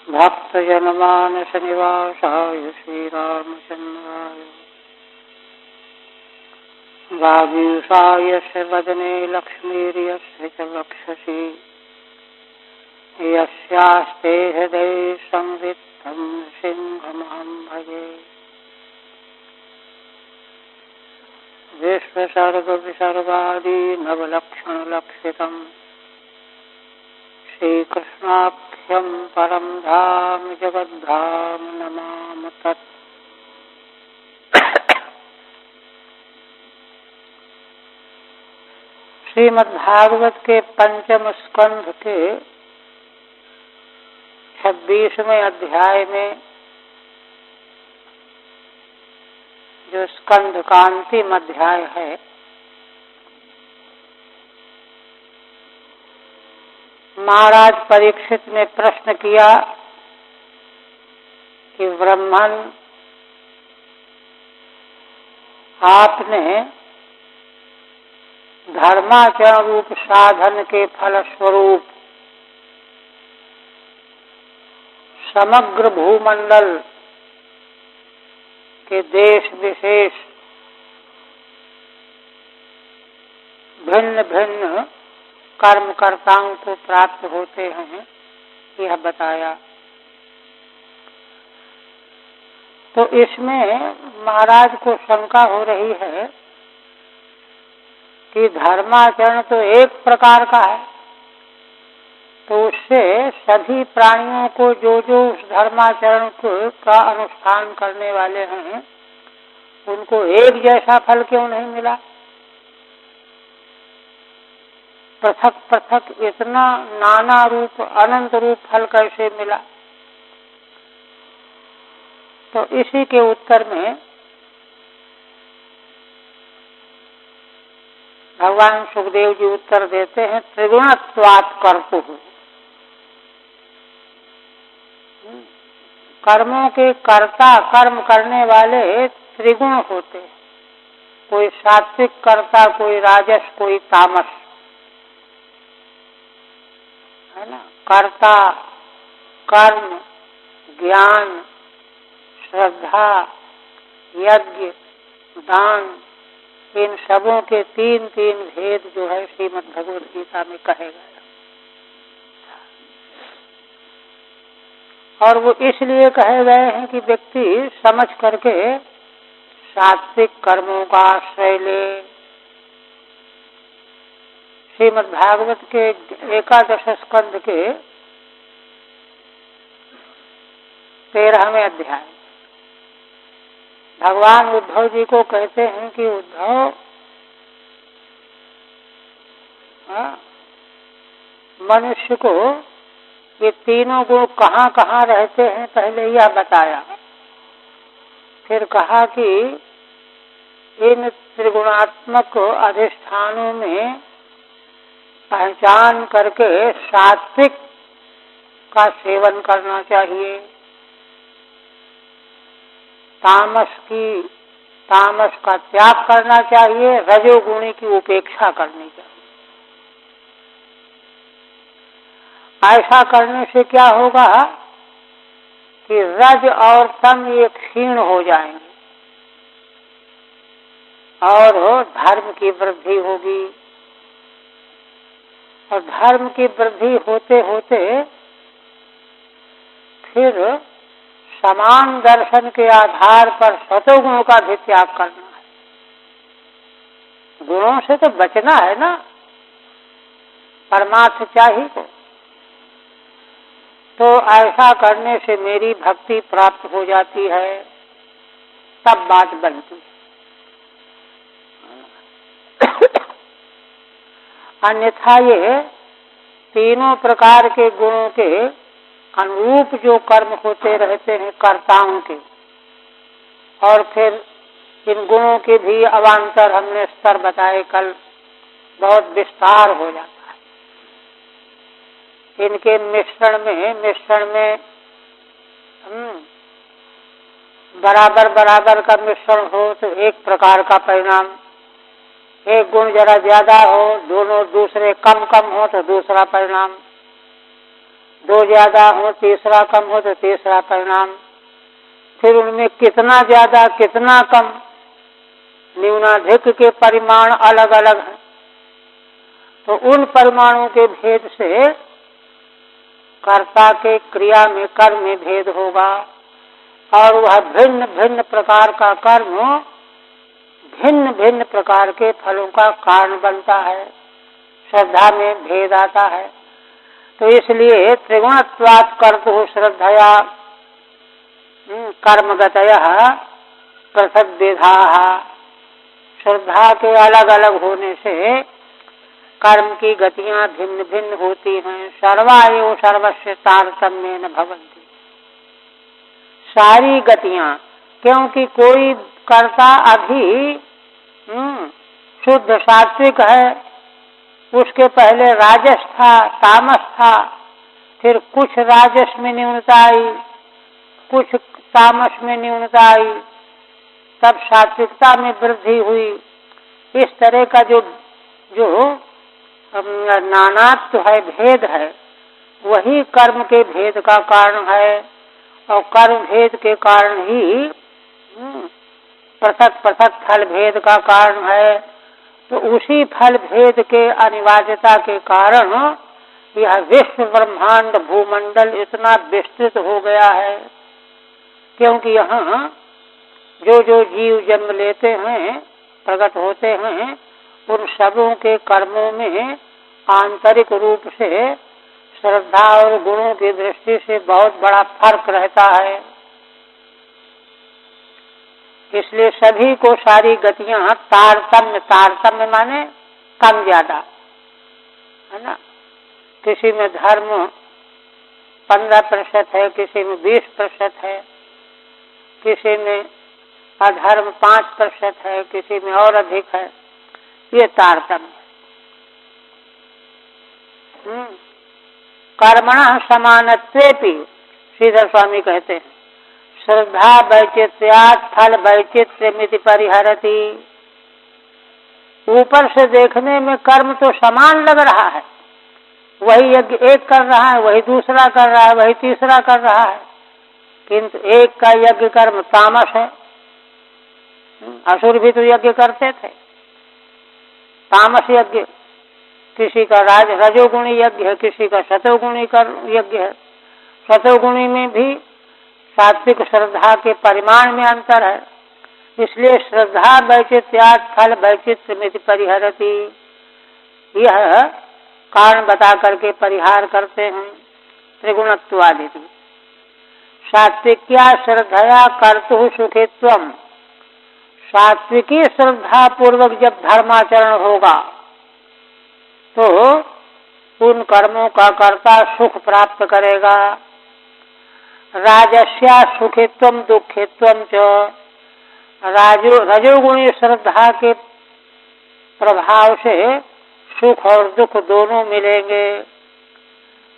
भक्तजनमानस निवासाय श्रीरामचन्द्राय वागीशाय च वदने लक्ष्मीर्यस्य च वक्षसि यस्यास्ते हृदये संवित्तं सिंहमहं भजे। विश्वसर्गविसर्गादि नवलक्षणलक्षितम् श्रीकृष्णाख्यं परं धाम जगद्धाम नमामि तत्। श्रीमद्भागवत के पंचम स्कंध के 26वें अध्याय में जो स्कंध का अंतिम अध्याय है, महाराज परीक्षित ने प्रश्न किया कि ब्राह्मण, आपने धर्माचरण रूप साधन के फल स्वरूप समग्र भूमंडल के देश विशेष भिन्न भिन्न कर्मकर्ताओं को प्राप्त होते हैं, यह बताया। तो इसमें महाराज को शंका हो रही है कि धर्माचरण तो एक प्रकार का है, तो उससे सभी प्राणियों को जो जो उस धर्माचरण का अनुष्ठान करने वाले हैं उनको एक जैसा फल क्यों नहीं मिला? पृथक पृथक इतना नाना रूप अनंत रूप फल कैसे मिला? तो इसी के उत्तर में भगवान सुखदेव जी उत्तर देते हैं, त्रिगुणत्वात् कर्तुः। कर्मों के कर्ता, कर्म करने वाले त्रिगुण होते हैं, कोई सात्विक कर्ता, कोई राजस, कोई तामस, है ना। कर्ता, कर्म, ज्ञान, श्रद्धा, यज्ञ, दान, इन सबों के तीन तीन भेद जो है श्रीमद् भगवद गीता में कहे गए, और वो इसलिए कहे गए हैं कि व्यक्ति समझ करके सात्विक कर्मों का आश्रय ले। श्रीमद् भागवत के 11 स्कंध के 13वें अध्याय भगवान उद्धव जी को कहते हैं कि उद्धव, मनुष्य को ये तीनों गुण कहाँ कहाँ रहते हैं पहले यह बताया। फिर कहा कि इन त्रिगुणात्मक अधिष्ठानों में पहचान करके सात्विक का सेवन करना चाहिए, तामस का त्याग करना चाहिए, रजोगुणी की उपेक्षा करनी चाहिए। ऐसा करने से क्या होगा कि रज और तम ये क्षीण हो जाएंगे और धर्म की वृद्धि होगी, और धर्म की वृद्धि होते होते फिर समान दर्शन के आधार पर सतोगुणों का भी त्याग करना है। गुणों से तो बचना है ना, परमार्थ चाहिए तो ऐसा करने से मेरी भक्ति प्राप्त हो जाती है, तब बात बनती है। अन्यथा ये तीनों प्रकार के गुणों के अनुरूप जो कर्म होते रहते हैं कर्ताओं के, और फिर इन गुणों के भी अवान्तर हमने स्तर बताए कल, बहुत विस्तार हो जाता है। इनके मिश्रण में बराबर बराबर का मिश्रण हो तो एक प्रकार का परिणाम, एक गुण जरा ज्यादा हो, दोनों दूसरे कम कम हो तो दूसरा परिणाम। दो ज्यादा हो, तीसरा कम हो तो तीसरा परिणाम। फिर उनमें कितना ज्यादा कितना कम, न्यूनाधिक के परिमाण अलग अलग हैं। तो उन परिमाणों के भेद से कर्ता के क्रिया में, कर्म में भेद होगा, और वह भिन्न भिन्न प्रकार का कर्म भिन्न भिन्न प्रकार के फलों का कारण बनता है। श्रद्धा में भेद आता है। तो इसलिए त्रिगुणत्वात् कर्तुः श्रद्धया कर्मगतयः पृथक् विधाः। श्रद्धा के अलग अलग होने से कर्म की गतियां भिन्न भिन्न होती हैं। सर्वा एव सर्वस्य तारतम्येन भवन्ति। सारी गतियां, क्योंकि कोई कर्ता अभी शुद्ध सात्विक है, उसके पहले राजस था, तामस था, फिर कुछ राजस में न्यूनता आई, कुछ तामस में न्यूनता आई, तब सात्विकता में वृद्धि हुई। इस तरह का जो नानात्व है, भेद है, वही कर्म के भेद का कारण है, और कर्म भेद के कारण ही पृथक पृथक फल भेद का कारण है। तो उसी फल भेद के अनिवार्यता के कारण यह विश्व ब्रह्मांड भूमंडल इतना विस्तृत हो गया है। क्योंकि यहाँ जो जो जीव जन्म लेते हैं, प्रकट होते हैं, उन सबों के कर्मों में आंतरिक रूप से श्रद्धा और गुणों की दृष्टि से बहुत बड़ा फर्क रहता है। इसलिए सभी को सारी गतियां तारतम्य, तारतम्य माने कम ज्यादा, है ना। किसी में धर्म 15% है, किसी में 20% है, किसी में अधर्म 5% है, किसी में और अधिक है। ये तारतम्य। कर्मणः समानत्वेपि, श्रीधर स्वामी कहते हैं, श्रद्धा वैचित्र्यात् फल वैचित्र्यमिति परिहरति। ऊपर से देखने में कर्म तो समान लग रहा है, वही यज्ञ एक कर रहा है, वही दूसरा कर रहा है, वही तीसरा कर रहा है, किंतु एक का यज्ञ कर्म तामस है। असुर भी तो यज्ञ करते थे, तामस यज्ञ। किसी का रजोगुणी यज्ञ है, किसी का सतोगुणी यज्ञ है। सतोगुणी में भी सात्विक श्रद्धा के परिमाण में अंतर है। इसलिए श्रद्धा वैचित्र्यात् फल वैचित्र्यमिति परिहरति, यह कारण बता करके परिहार करते हैं। त्रिगुणत्वादिति सात्विक्या श्रद्धया कर्तुः सुखित्वम्। सात्विकी श्रद्धा पूर्वक जब धर्माचरण होगा तो उन कर्मों का कर्ता सुख प्राप्त करेगा। राजस्या सुखित्वम दुखित्वम च, रजोगुणी श्रद्धा के प्रभाव से सुख और दुख दोनों मिलेंगे।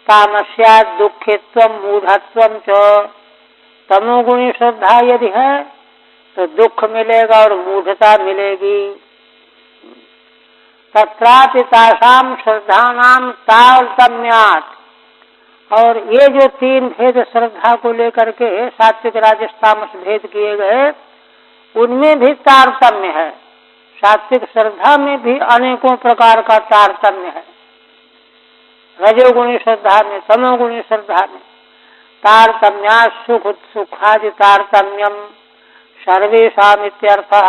तामस्या दुखित्वम मूढ़त्वम च, तमोगुणी श्रद्धा यदि है तो दुख मिलेगा और मूढ़ता मिलेगी। तत्रापि तासाम श्रद्धानाम तारतम्यात्। और ये जो तीन भेद श्रद्धा को लेकर के सात्विक राजस तामस भेद किए गए, उनमें भी तारतम्य है। सात्विक श्रद्धा में भी अनेकों प्रकार का तारतम्य है। रजोगुणी श्रद्धा में, तमोगुणी श्रद्धा में तारतम्या सुख सुखादि तारतम्यम सर्वेषाम् इत्यर्थः।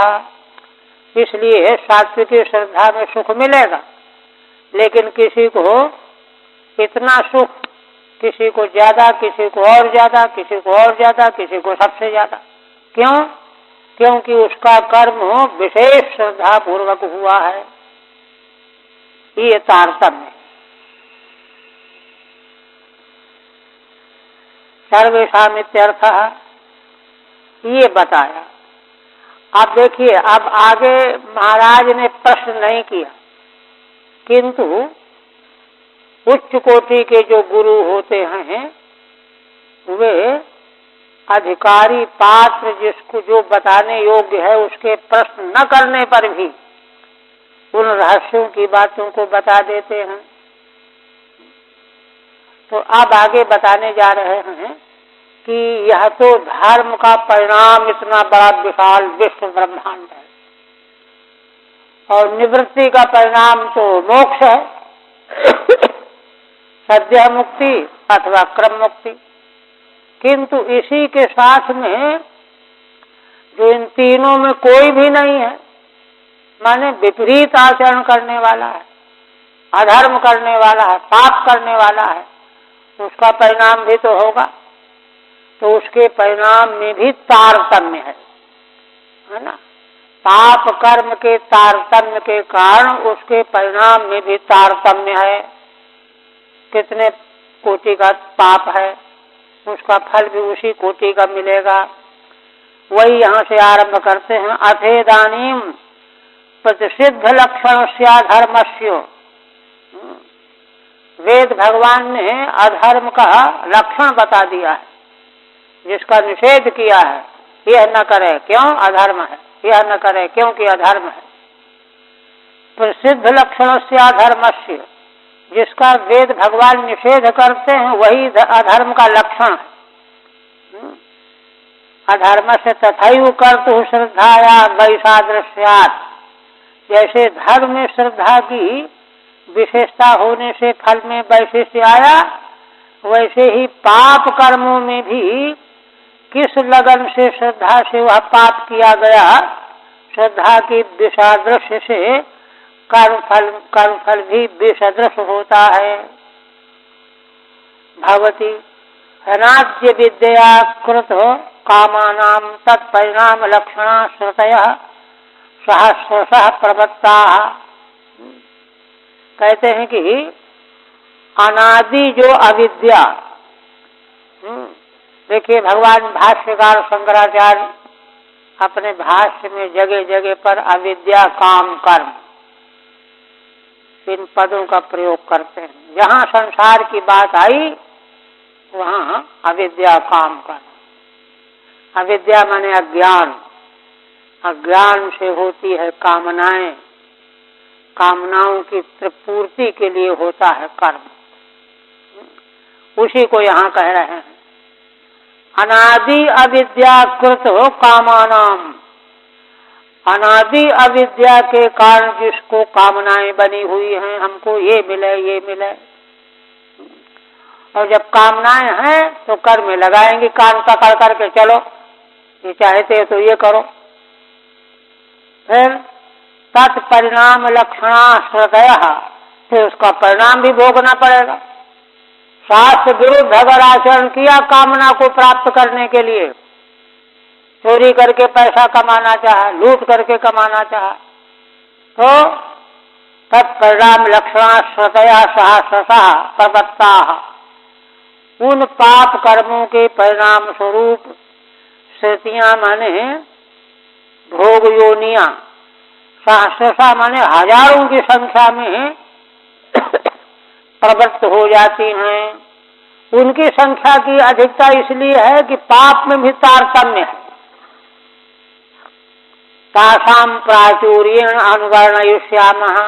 इसलिए सात्विकी श्रद्धा में सुख मिलेगा, लेकिन किसी को इतना सुख, किसी को ज्यादा, किसी को और ज्यादा, किसी को और ज्यादा, किसी को सबसे ज्यादा। क्यों? क्योंकि उसका कर्म विशेष श्रद्धा पूर्वक हुआ है। ये तारतम्य सर्वेषाम् इत्यर्थः, ये बताया। अब देखिए, अब आगे महाराज ने प्रश्न नहीं किया, किंतु उच्च कोटि के जो गुरु होते हैं वे अधिकारी पात्र जिसको जो बताने योग्य है उसके प्रश्न न करने पर भी उन रहस्यों की बातों को बता देते हैं। तो अब आगे बताने जा रहे हैं कि यह तो धर्म का परिणाम इतना बड़ा विशाल विश्व ब्रह्मांड है, और निवृत्ति का परिणाम तो मोक्ष है, सद्य मुक्ति अथवा क्रम मुक्ति। किंतु इसी के साथ में जो इन तीनों में कोई भी नहीं है, माने विपरीत आचरण करने वाला है, अधर्म करने वाला है, पाप करने वाला है, उसका परिणाम भी तो होगा। तो उसके परिणाम में भी तारतम्य है ना। पाप कर्म के तारतम्य के कारण उसके परिणाम में भी तारतम्य है। कितने कोटि का पाप है, उसका फल भी उसी कोटि का मिलेगा। वही यहाँ से आरंभ करते हैं। अथेदानीम प्रतिषिद्ध लक्षण धर्मस्य। वेद भगवान ने अधर्म का लक्षण बता दिया है, जिसका निषेध किया है। यह न करे क्यों अधर्म है, यह न करे क्योंकि अधर्म है। प्रसिद्ध लक्षण से अधर्मस्य, जिसका वेद भगवान निषेध करते हैं वही अधर्म का लक्षण है। अधर्म से तथैव कर्तुः श्रद्धाया वैसादृश्यात्। जैसे धर्म में श्रद्धा की विशेषता होने से फल में वैशिष्ट्य आया, वैसे ही पाप कर्मों में भी किस लगन से श्रद्धा से वह पाप किया गया, श्रद्धा की विषादृश्य से कर्मफल भी विषदृश होता है। भवती अनाद्य विद्या कृत कामानां तत्परिणाम लक्षणा श्रुतयः सहस्रशः प्रवत्ताः। कहते हैं कि अनादि जो अविद्या, देखिए भगवान भाष्यकार शंकराचार्य अपने भाष्य में जगह जगह पर अविद्या काम कर्म इन पदों का प्रयोग करते हैं। जहाँ संसार की बात आई वहाँ अविद्या काम कर्म। अविद्या माने अज्ञान, अज्ञान से होती है कामनाएं, कामनाओं की पूर्ति के लिए होता है कर्म। उसी को यहाँ कह रहे हैं। अनादि अविद्या कृत कामानाम। अनादि अविद्या के कारण जिसको कामनाएं बनी हुई हैं, हमको ये मिले ये मिले, और जब कामनाएं हैं तो कर्म में लगाएंगे, कान पकड़ करके चलो, ये चाहते हो तो ये करो। फिर तत्परिणाम लक्षणा श्रद्धया, फिर उसका परिणाम भी भोगना पड़ेगा। शास्त्र विरुद्ध अगर आचरण किया कामना को प्राप्त करने के लिए, चोरी करके पैसा कमाना चाहा, लूट करके कमाना चाहा, तो तत्परिणाम लक्षणा श्रद्धया सहस्रशः प्रवत्ताः। उन पाप कर्मों के परिणाम स्वरूप श्रुतियां माने भोग योनियां, सहस्रशः माने हजारों की संख्या में प्रवृत्त हो जाती हैं। उनकी संख्या की अधिकता इसलिए है कि पाप में भी तारतम्य है। तासाम प्राचुर्येण अनुवर्णयिष्यामः,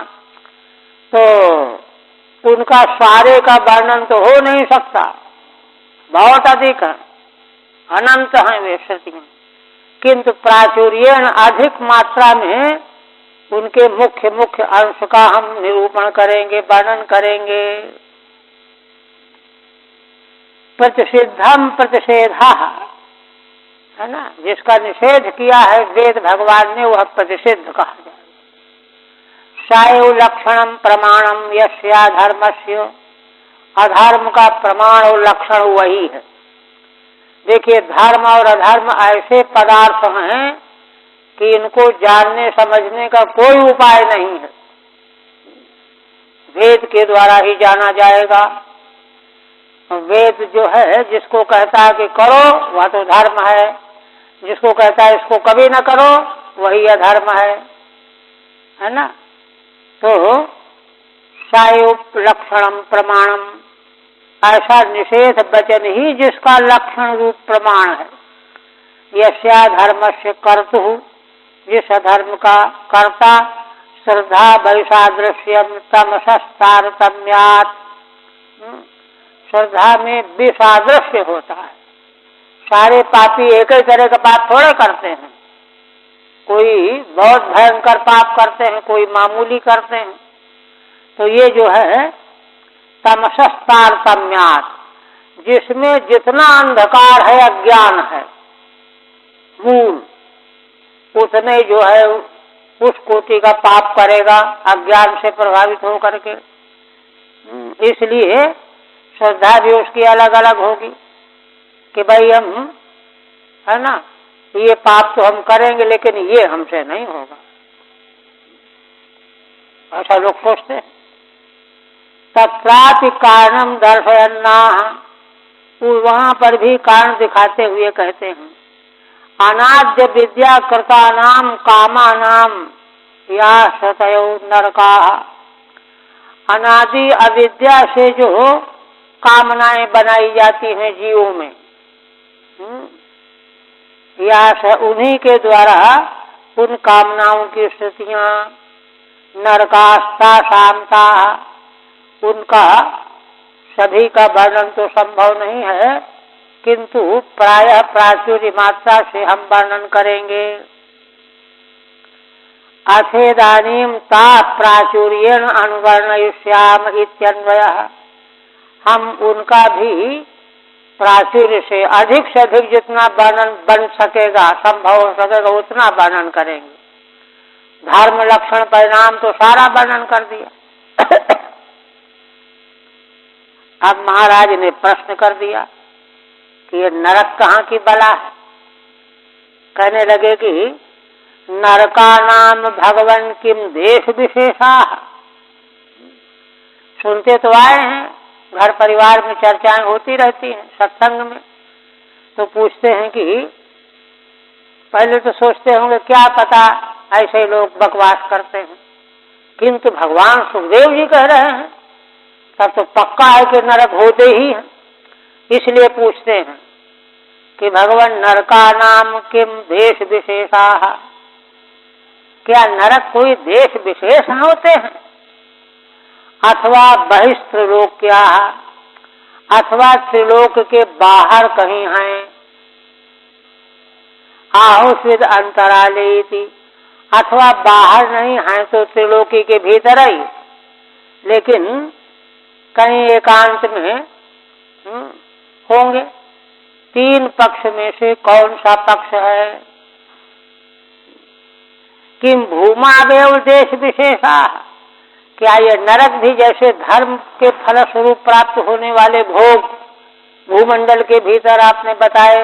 तो उनका सारे का वर्णन तो हो नहीं सकता, बहुत अधिक है, अनंत है वे श्रुतियां। किंतु प्राचुर्येण अधिक मात्रा में उनके मुख्य मुख्य अंश का हम निरूपण करेंगे, वर्णन करेंगे। प्रतिषिद्धम प्रतिषेधा है ना, जिसका निषेध किया है वेद भगवान ने वह प्रतिषिद्ध कहा जाए। सायु लक्षणम प्रमाणम यस्या धर्मस्य। अधर्म का प्रमाण और लक्षण वही है। देखिए धर्म और अधर्म ऐसे पदार्थ हैं कि इनको जानने समझने का कोई उपाय नहीं है, वेद के द्वारा ही जाना जाएगा। वेद जो है जिसको कहता है कि करो वह तो धर्म है, जिसको कहता है इसको कभी न करो वही अधर्म है ना। तो सायुप लक्षणम प्रमाणम, ऐसा निषेध वचन ही जिसका लक्षण रूप प्रमाण है। यस्या धर्मस्य कर्तुः, जिस अधर्म का कर्ता श्रद्धा वैसादृश्यम तमसस्तारतम्यात्, श्रद्धा में विसादृश्य होता है। सारे पापी एक ही तरह का पाप थोड़े करते हैं, कोई बहुत भयंकर पाप करते हैं, कोई मामूली करते हैं। तो ये जो है तमसस्तारतम्यात्, जिसमें जितना अंधकार है, अज्ञान है मूल, उतने जो है उस कोटि का पाप करेगा अज्ञान से प्रभावित होकर के। इसलिए श्रद्धा भी उसकी अलग अलग होगी कि भाई हम, है ना, ये पाप तो हम करेंगे लेकिन ये हमसे नहीं होगा, ऐसा लोग सोचते हैं। तत्रापि कारणम दर्शयन्ना, वहां पर भी कारण दिखाते हुए कहते हैं, अनाद्य विद्या कृतानाम कामानाम या सतयो नरका, अनादि अविद्या से जो कामनाएं बनाई जाती हैं जीवों में, या उन्हीं के द्वारा उन कामनाओं की स्थितियां नरकास्ता शांता, उनका सभी का वर्णन तो संभव नहीं है, किंतु प्रायः प्राचुर्य मात्रा से हम वर्णन करेंगे। अथेदानीम ता प्राचुर्येण अनुवर्णयिष्याम इत्यन्वयः, हम उनका भी प्राचुर्य से अधिक जितना वर्णन बन सकेगा, संभव हो सकेगा, उतना वर्णन करेंगे। धर्म लक्षण परिणाम तो सारा वर्णन कर दिया। अब महाराज ने प्रश्न कर दिया कि ये नरक कहाँ की बला है। कहने लगे कि नरका नाम भगवन किम देश विशेषा। सुनते तो आए हैं, घर परिवार में चर्चाएं होती रहती हैं, सत्संग में, तो पूछते हैं कि पहले तो सोचते होंगे क्या पता ऐसे लोग बकवास करते हैं, किंतु भगवान सुखदेव जी कह रहे हैं तब तो पक्का है कि नरक होते ही हैं। इसलिए पूछते हैं कि भगवान नरका नाम किम देश विशेषा, क्या नरक कोई देश विशेष होते हैं, अथवा बहिस्त्रिलोक क्या, अथवा त्रिलोक के बाहर कहीं हैं, आहुस्विद अंतरालेति, अथवा बाहर नहीं है तो त्रिलोकी के भीतर ही, लेकिन कहीं एकांत में होंगे। तीन पक्ष में से कौन सा पक्ष है। किम भूमावेव देश विशेषा, क्या ये नरक भी जैसे धर्म के फलस्वरूप प्राप्त होने वाले भोग भूमंडल के भीतर आपने बताए,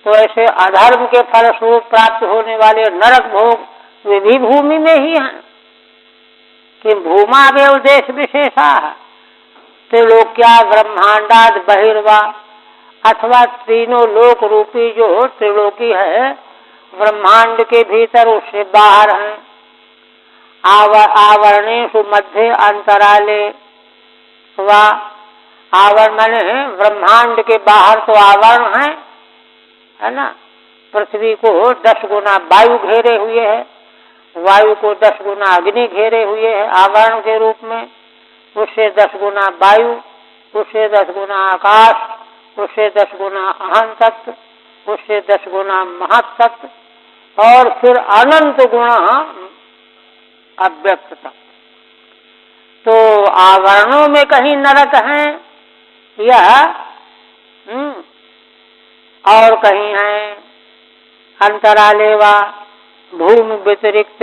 तो ऐसे अधर्म के फलस्वरूप प्राप्त होने वाले नरक भोग वे भी भूमि में ही हैं। कि भूमावेव देश विशेषा, त्रिलोक्या ब्रह्मांडाद बहिर्वा, अथवा तीनों लोक रूपी जो त्रिलोकी है ब्रह्मांड के भीतर उससे बाहर हैं। आवरणेषु मध्य अंतराले वा, आवरण माने ब्रह्मांड के बाहर तो आवरण है ना, पृथ्वी को 10 गुना वायु घेरे हुए है, वायु को 10 गुना अग्नि घेरे हुए है आवरण के रूप में, उससे 10 गुना वायु, उससे 10 गुना आकाश, उससे 10 गुना अहं तत्व, उससे 10 गुना महत् तत्व, और फिर अनंत गुणा अव्यक्त तत्व। तो आवरणों में कहीं नरक है या और कहीं है, अंतरालेवा भूमि व्यतिरिक्त,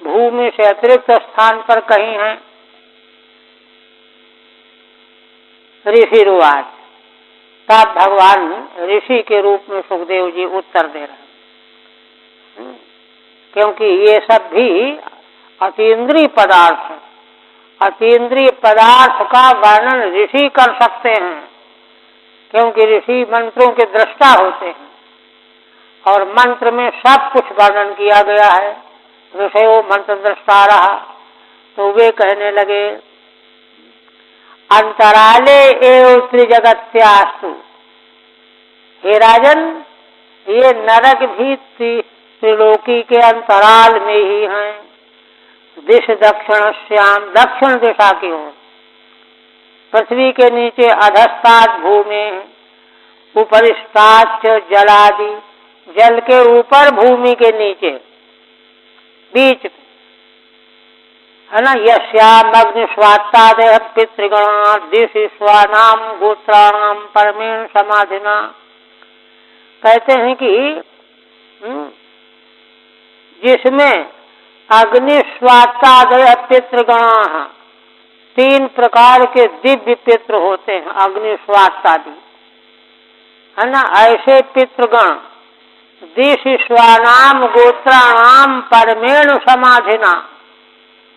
भूमि से अतिरिक्त स्थान पर कहीं है। ऋषिरुवाच, तब भगवान ऋषि के रूप में सुखदेव जी उत्तर दे रहे हैं, क्योंकि ये सब भी अतीन्द्रिय पदार्थ है। अतीन्द्रिय पदार्थ का वर्णन ऋषि कर सकते हैं, क्योंकि ऋषि मंत्रों के दृष्टा होते हैं और मंत्र में सब कुछ वर्णन किया गया है। ऋषयो मंत्र दृष्टा रहा, तो वे कहने लगे अंतराले एव त्रिजगत्यास्तु, हे राजन ये नरक भी त्रिलोकी के अंतराल में ही हैं। दिश दक्षिण श्याम, दक्षिण दिशा की ओर, पृथ्वी के नीचे अधस्तात् भूमि, उपरिष्टाच्च जलादि, जल के ऊपर भूमि के नीचे बीच है ना। यस्याम अग्निस्वात्तादयः पितृगणा दिशिस्वानाम गोत्राणाम परमेण समाधिना। कहते हैं कि जिसमें अग्निस्वात्तादयः पितृगणा, 3 प्रकार के दिव्य पितृ होते हैं अग्निस्वात्तादि, है ना। ऐसे पितृगण दिशिस्वानाम गोत्राणाम परमेण समाधिना,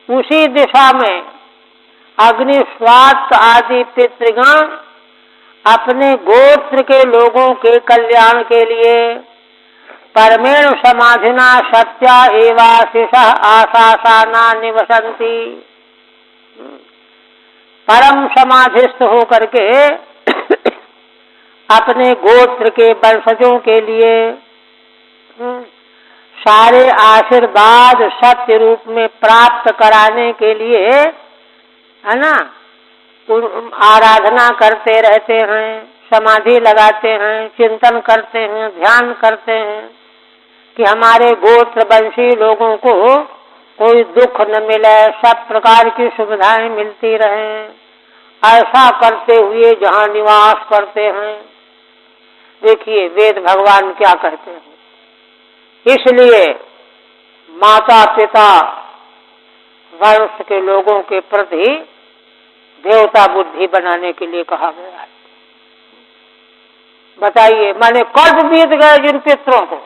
उसी दिशा में अग्निस्वात आदि पितृगण अपने गोत्र के लोगों के कल्याण के लिए परमेण समाधिना सत्या एवाशिषः आशासाना निवसन्ति, परम समाधिस्थ होकर के अपने गोत्र के वंशजों के लिए सारे आशीर्वाद सत्य रूप में प्राप्त कराने के लिए, है ना, आराधना करते रहते हैं, समाधि लगाते हैं, चिंतन करते हैं, ध्यान करते हैं कि हमारे गोत्र वंशी लोगों को कोई दुख न मिले, सब प्रकार की सुविधाएं मिलती रहें। ऐसा करते हुए जहाँ निवास करते हैं, देखिए वेद भगवान क्या कहते हैं। इसलिए माता पिता वंश के लोगों के प्रति देवता बुद्धि बनाने के लिए कहा गया है। बताइए, माने कल्प बीत गए जिन पितरों को,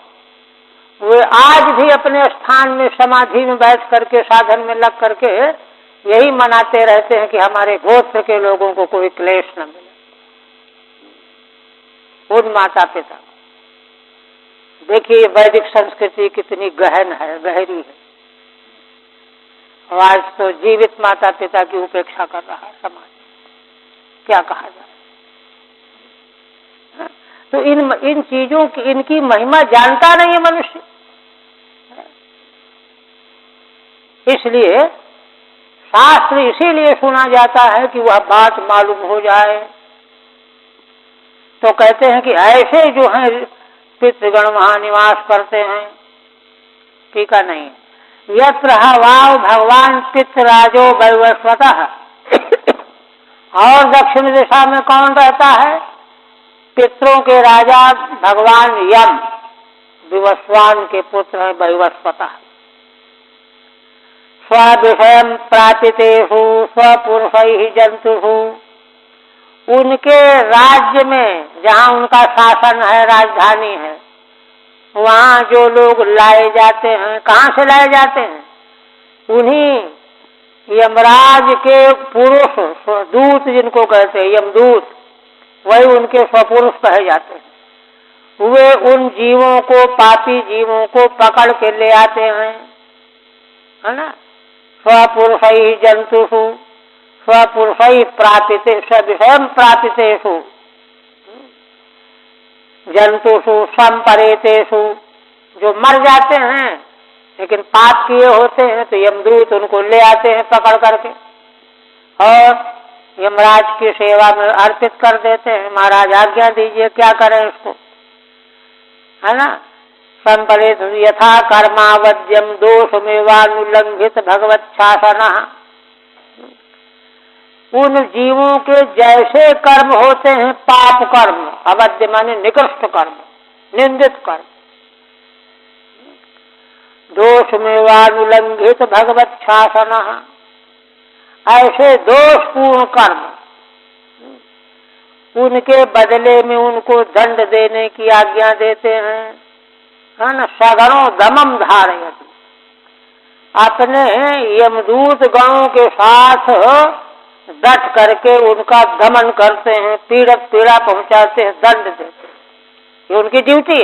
वे आज भी अपने स्थान में समाधि में बैठ करके साधन में लग करके यही मनाते रहते हैं कि हमारे गोत्र के लोगों को कोई क्लेश न मिले। उन माता पिता, देखिए वैदिक संस्कृति कितनी गहन है, गहरी है। और आज तो जीवित माता पिता की उपेक्षा कर रहा है समाज, क्या कहा जाए। तो इन चीजों की, इनकी महिमा जानता नहीं है मनुष्य। इसलिए शास्त्र इसीलिए सुना जाता है कि वह बात मालूम हो जाए। तो कहते हैं कि ऐसे जो हैं पितृगण वहां निवास करते हैं, टीका नहीं, यत्र वाव भगवान पितृराजो वैवस्वतः। और दक्षिण दिशा में कौन रहता है? पितरों के राजा भगवान यम, विवस्वान के पुत्र है वैवस्वतः। स्वविषयं प्रापितेषु स्वपुरुषैः जंतुषु, उनके राज्य में जहाँ उनका शासन है, राजधानी है, वहाँ जो लोग लाए जाते हैं, कहाँ से लाए जाते हैं? उन्हीं यमराज के पुरुष दूत जिनको कहते हैं यमदूत, वही उनके स्वपुरुष कहे जाते हैं। वे उन जीवों को, पापी जीवों को पकड़ के ले आते हैं, है ना। स्वपुरुषैः जंतुषु स्वपुरुषैः प्रापिते स्वविषयं प्रापितेषु जंतुषु संपरेतेषु, जो मर जाते हैं लेकिन पाप किए होते हैं तो यमदूत उनको ले आते हैं पकड़ करके और यमराज की सेवा में अर्पित कर देते हैं। महाराज आज्ञा दीजिए क्या करें इसको, है ना। संपरेत यथा कर्मावद्यम दोषमेवानुलंघित भगवत शासनः, उन जीवों के जैसे कर्म होते हैं पाप कर्म, अवध्य माने निकृष्ट कर्म, निंदित कर्म, दोषमेवानुलंघित भगवत शासनः, ऐसे दोषपूर्ण कर्म, उनके बदले में उनको दंड देने की आज्ञा देते हैं, है ना। सगणों दमम धारयति, अपने यमदूत गणों के साथ डट करके उनका दमन करते हैं, पीड़ा पहुंचाते हैं, दंड देते हैं, ये उनकी ड्यूटी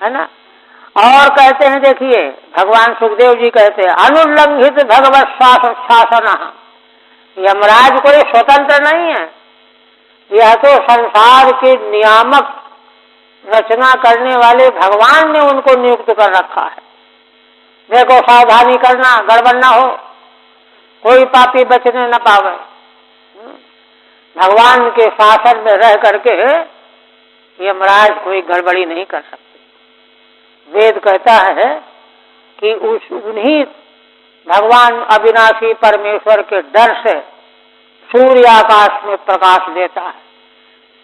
है ना। और कहते हैं, देखिए भगवान सुखदेव जी कहते हैं अनुल्लंघित भगवत शासन, यमराज कोई स्वतंत्र नहीं है, यह तो संसार के नियामक रचना करने वाले भगवान ने उनको नियुक्त कर रखा है। देखो सावधानी करना, गड़बड़ ना हो, कोई पापी बचने न पावे। भगवान के शासन में रह करके यमराज कोई गड़बड़ी नहीं कर सकते। वेद कहता है कि उन्हीं भगवान अविनाशी परमेश्वर के डर से सूर्य आकाश में प्रकाश देता है,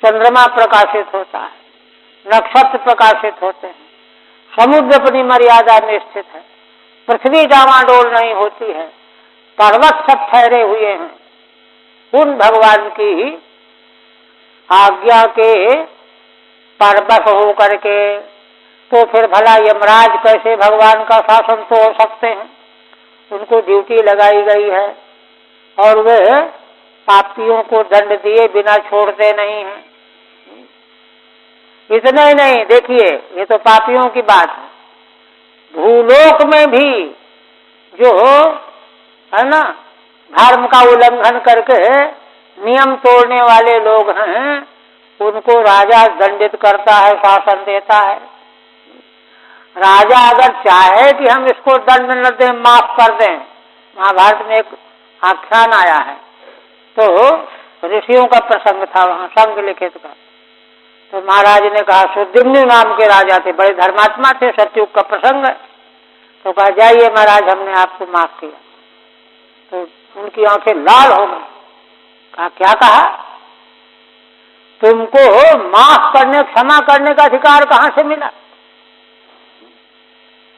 चंद्रमा प्रकाशित होता है, नक्षत्र प्रकाशित होते हैं, समुद्र अपनी मर्यादा में स्थित है, पृथ्वी डामाडोल नहीं होती है, पर्वत सब ठहरे हुए हैं। उन भगवान की आज्ञा के परबस हो करके तो फिर भला यमराज कैसे भगवान का शासन तो हो सकते हैं। उनको ड्यूटी लगाई गई है और वे पापियों को दंड दिए बिना छोड़ते नहीं हैं। इतना ही नहीं, देखिए ये तो पापियों की बात है, भूलोक में भी जो है ना धर्म का उल्लंघन करके नियम तोड़ने वाले लोग हैं, उनको राजा दंडित करता है, शासन देता है। राजा अगर चाहे कि हम इसको दंड न दें, माफ कर दें, महाभारत में एक आख्यान आया है, तो ऋषियों का प्रसंग था वहां, संघ लिखित का। तो महाराज ने कहा, सुद्युम्न नाम के राजा थे, बड़े धर्मात्मा थे, सतयुग का प्रसंग है। तो कहा, जाइए महाराज, हमने आपको माफ किया। तो उनकी आंखें लाल हो गई। कहा, क्या कहा? तुमको माफ करने, क्षमा करने का अधिकार कहां से मिला?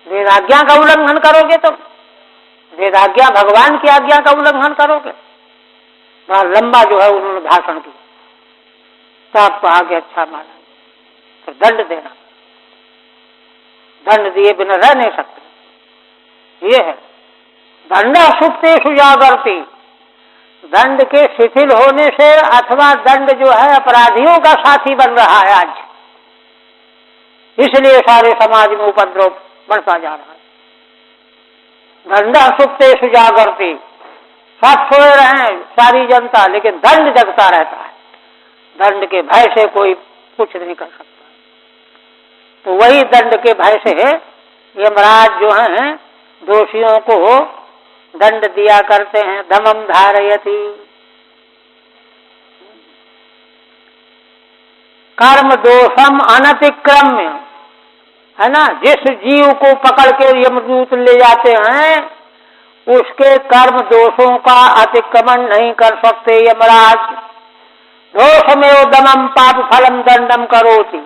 वेदाज्ञा का उल्लंघन करोगे तुम, वेदाज्ञा भगवान की आज्ञा का उल्लंघन करोगे। बड़ा लंबा जो है उन्होंने भाषण किया, तब कहा कि अच्छा माना, तो दंड देना, दंड दिए बिना रह नहीं सकते। ये है दंड सुप्तेषु जागर्ति, दंड के शिथिल होने से अथवा दंड जो है अपराधियों का साथी बन रहा है आज, इसलिए सारे समाज में उपद्रव बढ़ता जा रहा है। दंड सुप्तेषु जागर्ति, सब सोए रहे सारी जनता, लेकिन दंड जगता रहता है। दंड के भय से कोई कुछ नहीं कर सकता। तो वही दंड के भय से यमराज जो हैं दोषियों को दंड दिया करते हैं। दमम धारयति, कर्म दोषम अनतिक्रम्य, है ना। जिस जीव को पकड़ के यमदूत ले जाते हैं उसके कर्म दोषों का अतिक्रमण नहीं कर सकते यमराज। दोषमेव दमम पाप फलम दंडम करोति,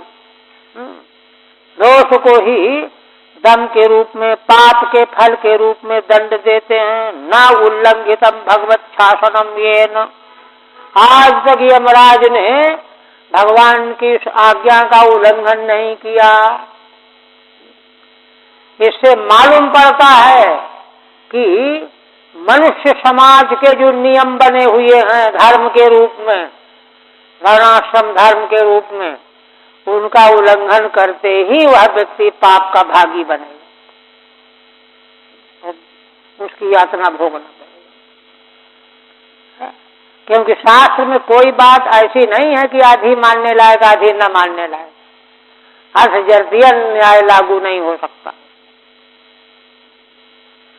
दोष को ही दम के रूप में, पाप के फल के रूप में दंड देते हैं। न उल्लंघितम भगवत शासनम येन, आज तक यमराज ने भगवान की आज्ञा का उल्लंघन नहीं किया। इससे मालूम पड़ता है कि मनुष्य समाज के जो नियम बने हुए हैं धर्म के रूप में, वर्णाश्रम धर्म के रूप में, उनका उल्लंघन करते ही वह व्यक्ति पाप का भागी बनेगा, उसकी यातना भोगना पड़ेगा। क्योंकि शास्त्र में कोई बात ऐसी नहीं है कि आधी मानने लायक आधी न मानने लायक, अर्थजर्दीय न्याय लागू नहीं हो सकता।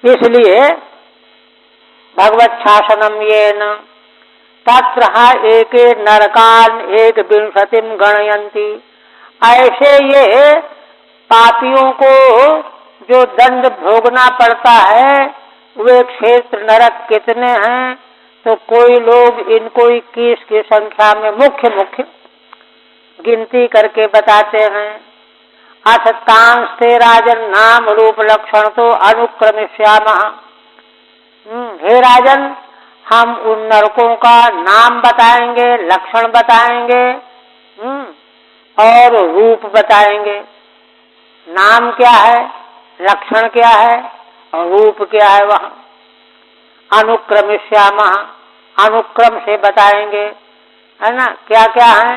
इसलिए भगवत शासनम येन तत्र एक नरकान एक विंशतिम गणयंती, ऐसे ये पापियों को जो दंड भोगना पड़ता है वे क्षेत्र नरक कितने हैं, तो कोई लोग इनको 21 की संख्या में मुख्य मुख्य गिनती करके बताते हैं। अथ तांस्ते राजन नाम रूप लक्षण तो अनुक्रमिष्यामः, हे राजन हम उन नरकों का नाम बताएंगे, लक्षण बताएंगे और रूप बताएंगे। नाम क्या है, लक्षण क्या है और रूप क्या है, वहां अनुक्रमिष्यामः, अनुक्रम से बताएंगे, है ना। क्या क्या है,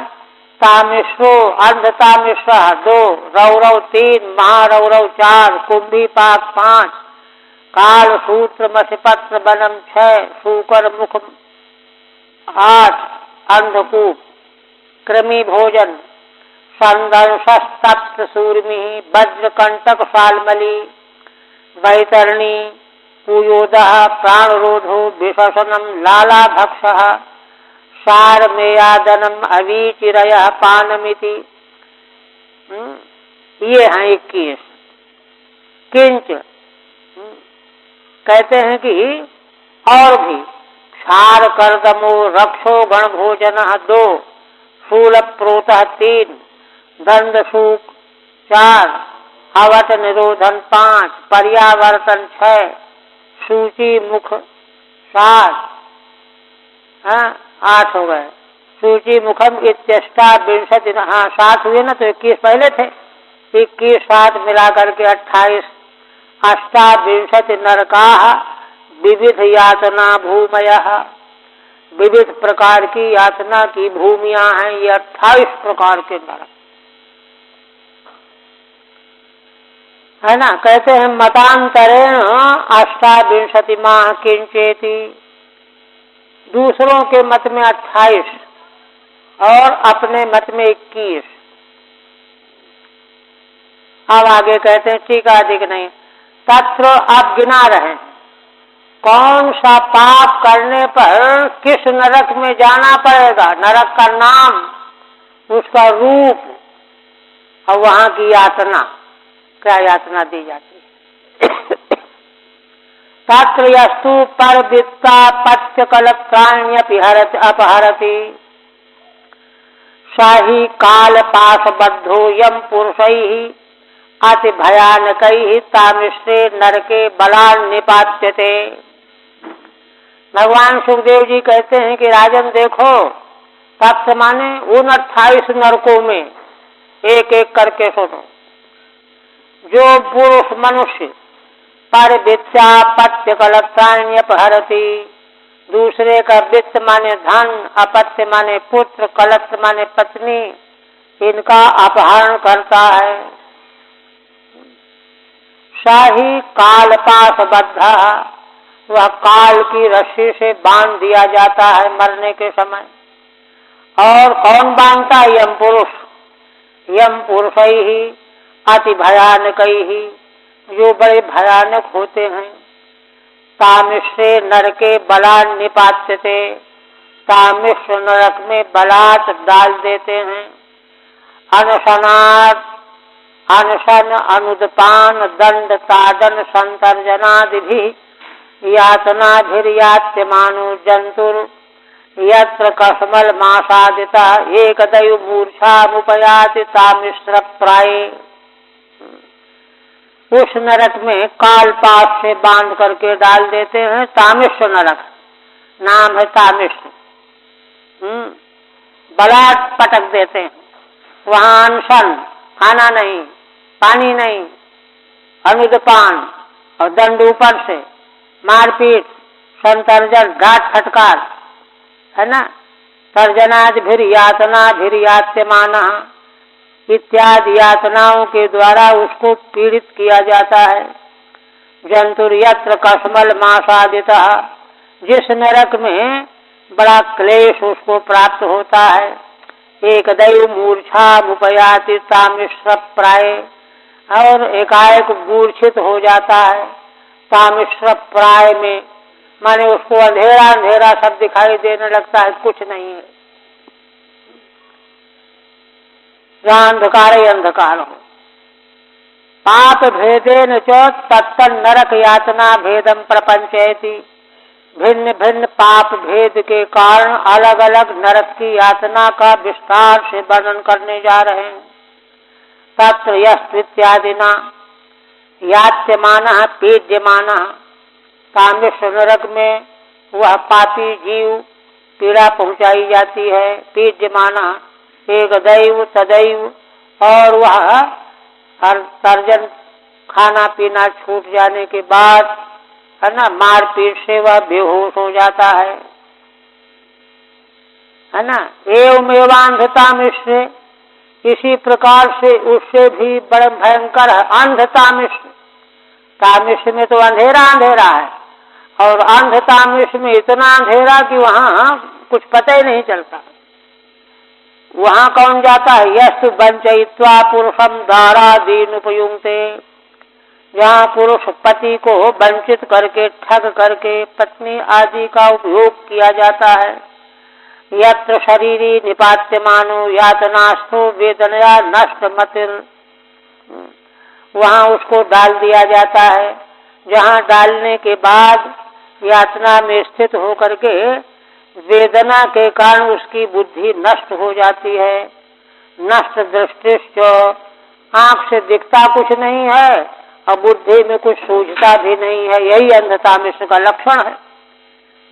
तामिश्रो अंधतामिश्र 2, रौरव 3, महारौरव 4, कुंभीपाक 5, काल सूत्र मसिपत्र बनम 6, शूकर मुख 8, अंधकूप, कृमि भोजन, संदर्शस्तप्त सूर्मी, वज्रकंटक सालमली, वैतरणी, पूयोदः, प्राणरोधो, विशसनम, लाला भक्षः, सारमेयादनम अवीचिरया पानमिति। ये हैं 21। किंच कहते हैं कि और भी क्षार कर्दमो रक्षो गण भोजन 2, शूल प्रोत 3, दंड सूक 4, अवट निरोधन 5, पर्यावर्तन 6, सूची मुख 7, 8 हो गए। सूची मुखम इत्यष्टा विंशति, 7 हुए ना, तो 21 पहले थे। 21 7 मिला करके 28, अष्टाविंशति नरकाः विविध यातना भूमयः। विविध प्रकार की यातना की भूमियां हैं ये 28 प्रकार के नरक है ना। कहते हैं मतांतरेण अष्टाविंशति माह किंचेति, दूसरों के मत में 28 और अपने मत में 21। अब आगे कहते हैं टीका अधिक नहीं, तत्र आप गिना रहे हैं कौन सा पाप करने पर किस नरक में जाना पड़ेगा, नरक का नाम, उसका रूप और वहां की यातना, क्या यातना दी जाती है। तत्र यस्तु परवित्ता पत्य कलत्राण्यपि अपहरति शाही काल पास बद्धो यम पुरुषैः अति भयानकैः तामिश्रे नरके बलान् निपात्यते। भगवान सुखदेव जी कहते हैं कि राजन देखो, तत्व माने उन 28 नरकों में एक एक करके सुनो। जो पुरुष मनुष्य पर वित्ता पत्य कलत्राण्यपहरति, दूसरे का वित्त माने धन, अपत्य माने पुत्र, कलत्र माने पत्नी, इनका अपहरण करता है। शाही कालपास बद्धा, वह काल की रस्सी से बांध दिया जाता है मरने के समय। और कौन बांधता? यम पुरुष। यम पुरुष ही अति भयानक ही, जो बड़े भयानक होते हैं। तामिश्रे नरके बलात् निपात्यते, तामिश्र नरक में बलात् डाल देते हैं। अनशनात्, अनशन अनुदपान दंड ताडन संतर्जनादि यातनाभिर्यात्यमानो जंतुर यत्र कसमल मासादिता एकदैव मूर्छामुपयाति तामिश्र प्राये। उस नरक में काल पास से बांध करके डाल देते हैं। तामिश्र नरक नाम है, तामिश्र। बलात् पटक देते हैं। वहां अनशन, खाना नहीं, पानी नहीं, अनुदपान और दंड ऊपर से, मारपीट, संतर्जन, डांट फटकार, है ना। तर्जनादिभिर यातनाभिर यात्यमानः इत्यादि यातनाओं के द्वारा उसको पीड़ित किया जाता है। जंतुर यत्र कसमल मासादितः, जिस नरक में बड़ा क्लेश उसको प्राप्त होता है। एकदैव मूर्छामुपयाति तामिश्र प्राय, और एकाएक मूर्छित हो जाता है तामिश्र प्राय में, माने उसको अंधेरा अंधेरा सब दिखाई देने लगता है, कुछ नहीं है, जहाँ अंधकार ही अंधकार हो। पाप भेदेन च तत्तन नरक यातना भेदम प्रपंचयति, भिन्न भिन्न पाप भेद के कारण अलग अलग नरक की यातना का विस्तार से वर्णन करने जा रहे हैं। तत्र यस्त्वित्यादिना यात्यमानः पीड्यमानः, तामिश्र नरक में वह पापी जीव पीड़ा पहुंचाई जाती है। पीड्यमानः एक दैव तदैव, और वह हर तर्जन, खाना पीना छूट जाने के बाद, है ना, मारपीट से वह बेहोश हो जाता है ना। एवमेवांधतामिश्र, इसी प्रकार से उससे भी बड़ा भयंकर है अंधतामिश्र। तामिश्र में तो अंधेरा अंधेरा है, और अंधतामिश्र में इतना अंधेरा कि वहां कुछ पता ही नहीं चलता। वहां कौन जाता है? यस्तु वंचयित्वा पुरुषम दारादीन उपयुक्ते, जहाँ पुरुष पति को वंचित करके, ठग करके पत्नी आदि का उपयोग किया जाता है। यत्र शरीरी निपात्यमानो यातनास्थो वेदनया नष्ट मतिर, वहाँ उसको डाल दिया जाता है, जहाँ डालने के बाद यातना में स्थित होकर के वेदना के कारण उसकी बुद्धि नष्ट हो जाती है। नष्ट दृष्टिश्च, आँख से दिखता कुछ नहीं है और बुद्धि में कुछ सूझता भी नहीं है, यही अंधता में इसका लक्षण है।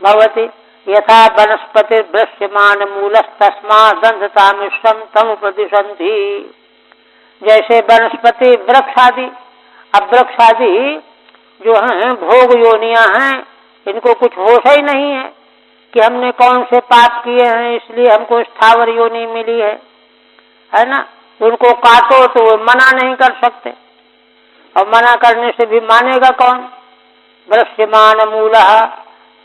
भवती यथा वनस्पति दृश्यमान मूलस्तस्माद् अंधता मिश्रम तम प्रदिशन्ति, जैसे वनस्पति वृक्ष आदि, अब वृक्ष आदि जो हैं भोग योनियां हैं, इनको कुछ होश ही नहीं है कि हमने कौन से पाप किए हैं इसलिए हमको स्थावर योनि मिली है ना। उनको काटो तो वो मना नहीं कर सकते, और मना करने से भी मानेगा कौन। दृश्यमान मूलः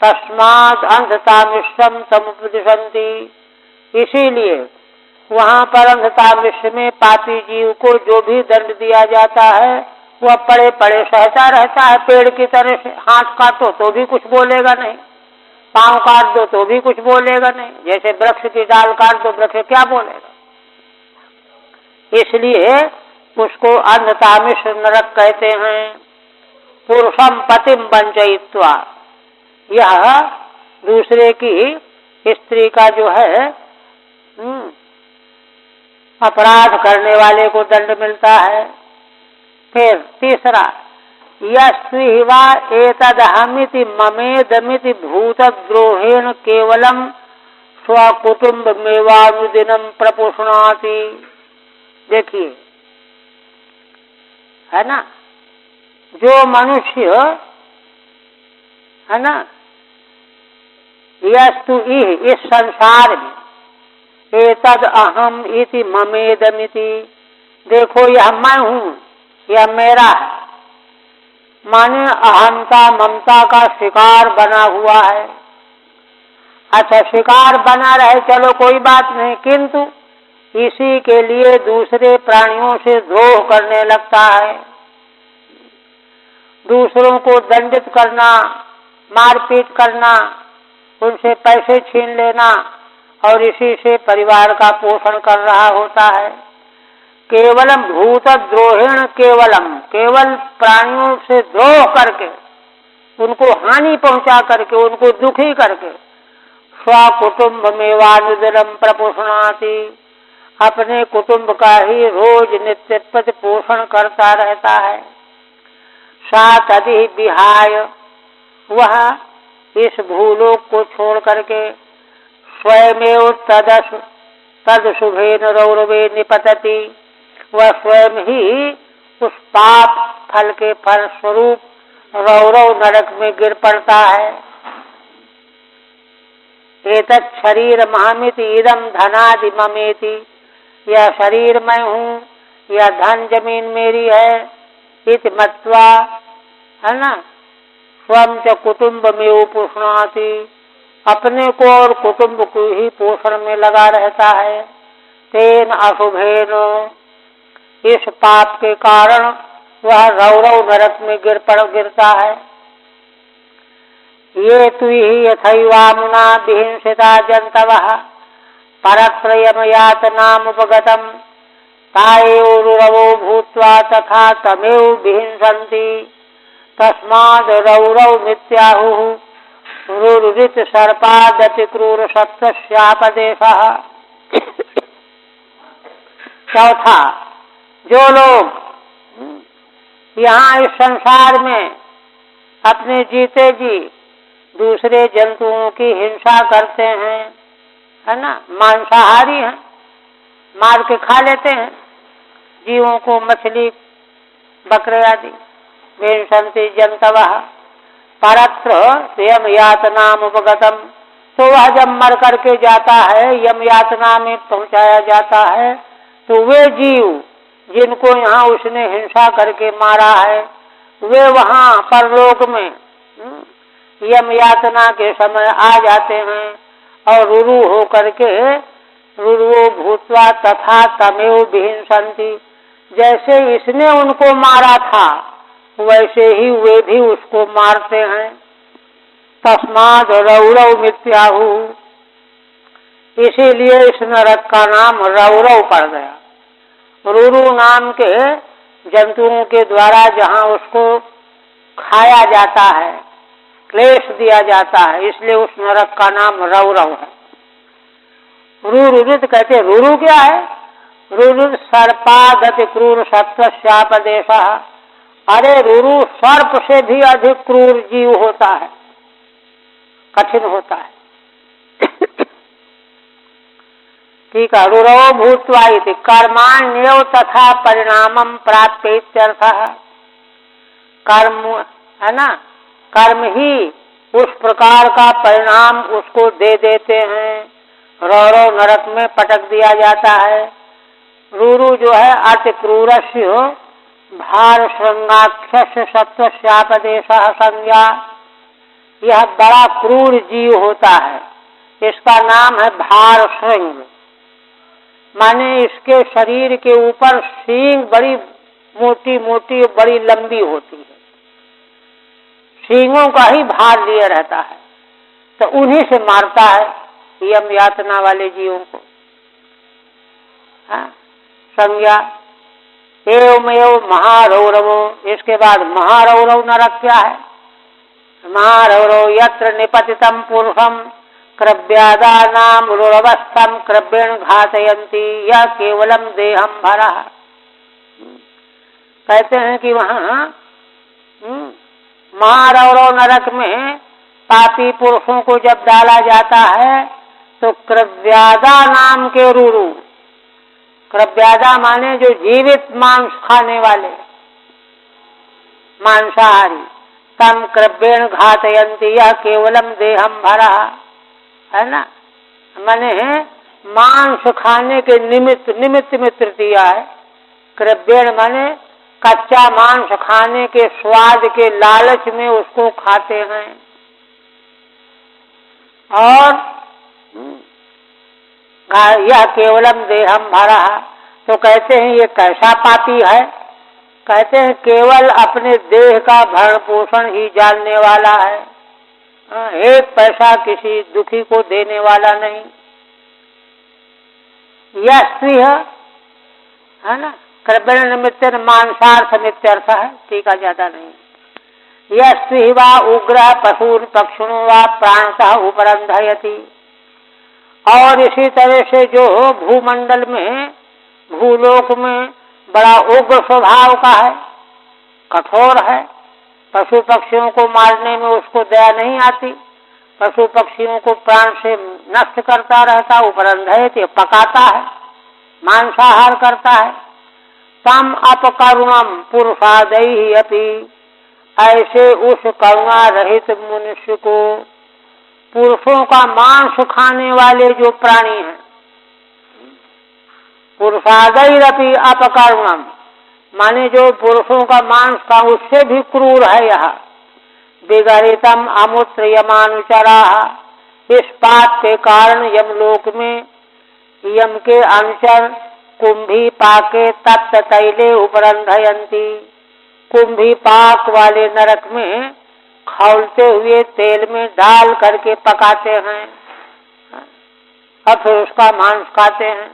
तस्माद् अंधता मिश्रम तमुपदिशन्ति, इसीलिए वहाँ पर अंधता मिश्र में पापी जीव को जो भी दंड दिया जाता है वह पड़े पड़े सहता रहता है। पेड़ की तरह से हाथ काटो तो भी कुछ बोलेगा नहीं, पांव काट दो तो भी कुछ बोलेगा नहीं, जैसे वृक्ष की डाल काट दो वृक्ष क्या बोलेगा। इसलिए उसको अंधता मिश्र नरक कहते हैं। पुरुषम पतिम वंचयित्वा, यह दूसरे की स्त्री का जो है अपराध करने वाले को दंड मिलता है। फिर तीसरा, यस्विवा एतदहमिति ममेदमिति भूतद्रोहेण केवलम स्वकुटुम्बमेवानुदिनं प्रपोषणाति। देखिए, है ना, जो मनुष्य है ना, यस्तु इस संसार में एतद अहम इति ममेदमिति, देखो यह मैं हूँ, यह मेरा है, माने अहंता ममता का शिकार बना हुआ है। अच्छा, शिकार बना रहे चलो कोई बात नहीं, किंतु इसी के लिए दूसरे प्राणियों से द्रोह करने लगता है। दूसरों को दंडित करना, मारपीट करना, उनसे पैसे छीन लेना, और इसी से परिवार का पोषण कर रहा होता है। केवलम भूतद्रोहेण, केवल प्राणियों से द्रोह करके, उनको हानि पहुंचा करके, उनको दुखी करके, स्वकुटुम्बमेवानुदिनं प्रपोषणाति, अपने कुटुंब का ही रोज नित्य पोषण करता रहता है। सात अधि विहाय, वह इस भूलोक को छोड़ करके स्वयमेव तदशुभेन रौरवे निपतति, वह स्वयं ही उस पाप फल के फल स्वरूप रौरव नरक में गिर पड़ता है। एतत् शरीर महमिति इदं धनादि ममेति, यह शरीर मैं हूँ, यह धन जमीन मेरी है, इति मत्वा, है ना, स्वयं च कुटुम्ब में उपोषणाति, अपने को और कुटुंब को ही पोषण में लगा रहता है। तेन अशुभेन, इस पाप के कारण वह रौरव नरक में गिरता है। ये तु यथैवामुना विहिंसिता जन्तवः परत्रयम यातनामुपगतम् ताएवरुरवो भूत्वा तथा तमेव विहिंसन्ति तस्माद् रौरव मित्याहुः रुरुरित सर्पादपि क्रूर सत्स्यापदेशः। चौथा, जो लोग यहाँ इस संसार में अपने जीते जी दूसरे जंतुओं की हिंसा करते हैं, है ना, मांसाहारी हैं, मार के खा लेते हैं जीवों को, मछली बकरे आदि, विहिंसन्ति जन्तवः परत्र यम यातनाम उपगतम, तो वह जब मर करके जाता है, यम यातना में पहुंचाया जाता है, तो वे जीव जिनको यहाँ उसने हिंसा करके मारा है, वे वहाँ परलोक में यम यातना के समय आ जाते हैं और रुरु हो करके रुरुओ भूत्वा तथा तमेव विहिंसन्ति, जैसे इसने उनको मारा था वैसे ही वे भी उसको मारते हैं। तस्माद् रौरव मित्याहुः, इसीलिए इस नरक का नाम रौरव पड़ गया। रुरु नाम के जंतुओं के द्वारा जहाँ उसको खाया जाता है, क्लेश दिया जाता है, इसलिए उस नरक का नाम रौरव है। रुरुद कहते, रुरु क्या है? रुरुद सर्पादति क्रूर सत्वस्यापदेश। अरे रुरु सर्प से भी अधिक क्रूर जीव होता है, कठिन होता है। ठीक है। रुरो भूत्वा इति कर्माण्येव तथा परिणामम प्राप्य इत्यर्थः। कर्म है ना, कर्म ही उस प्रकार का परिणाम उसको दे देते हैं, रौरव नरक में पटक दिया जाता है। रुरु जो है अति क्रूरस्य भार श्रृंगाख्य सत्वस्यापदेश संज्ञा, यह बड़ा क्रूर जीव होता है, इसका नाम है भार श्रृंग, माने इसके शरीर के ऊपर सींग बड़ी मोटी मोटी बड़ी लंबी होती है, सींगों का ही भार लिए रहता है, तो उन्हीं से मारता है यम यातना वाले जीवों को। संज्ञा एवमेव महारौरवो। इसके बाद महारौरव नरक क्या है? महारौरव यत्र निपतितम पुरुषम क्रव्यादानाम रुरवस्थम क्रव्येण घातयन्ति यह केवलम देहम भरः। कहते हैं कि वहाँ महारौरव नरक में पापी पुरुषों को जब डाला जाता है तो क्रव्यादा नाम के रुरु, क्रव्यादा माने जो जीवित मांस खाने वाले मांसाहारी, तम क्रव्येण घातयन्ति यह केवलम देहम भरः, है ना, माने मांस खाने के निमित्त, निमित्त में तृतीया है। क्रव्येण माने कच्चा मांस खाने के स्वाद के लालच में उसको खाते हैं। और यह केवलम देहम भरः, तो कहते हैं ये कैसा पापी है? कहते हैं केवल अपने देह का भरण पोषण ही जानने वाला है, एक पैसा किसी दुखी को देने वाला नहीं। यह स्त्री है ना, क्रव्येण निमित्त मांसार्थ मित्यर्थ है, टीका ज्यादा नहीं। यह स्त्री वा उग्र पशून पक्षुणो वा प्राणतः उपरंधयति। और इसी तरह से जो भूमंडल में, भूलोक में बड़ा उग्र स्वभाव का है, कठोर है, पशु पक्षियों को मारने में उसको दया नहीं आती, पशु पक्षियों को प्राण से नष्ट करता रहता, उपरंधयति पकाता है, मांसाहार करता है। तम अपकरुणम पुरुषादि अपि, ऐसे उस करुणा रहित मनुष्य को पुरुषों का मांस खाने वाले जो प्राणी हैं, पुरुषादि अपकरुणम माने जो पुरुषों का मांस का उससे भी क्रूर है यह। विगरितम अमूत्र यमानुचरा, इस पाप के कारण यमलोक में यम के अनुचर कुंभी पाके तप्त तैले उपरंधयंती, कुंभी पाक वाले नरक में खौलते हुए तेल में डाल करके पकाते हैं और फिर उसका मांस खाते हैं।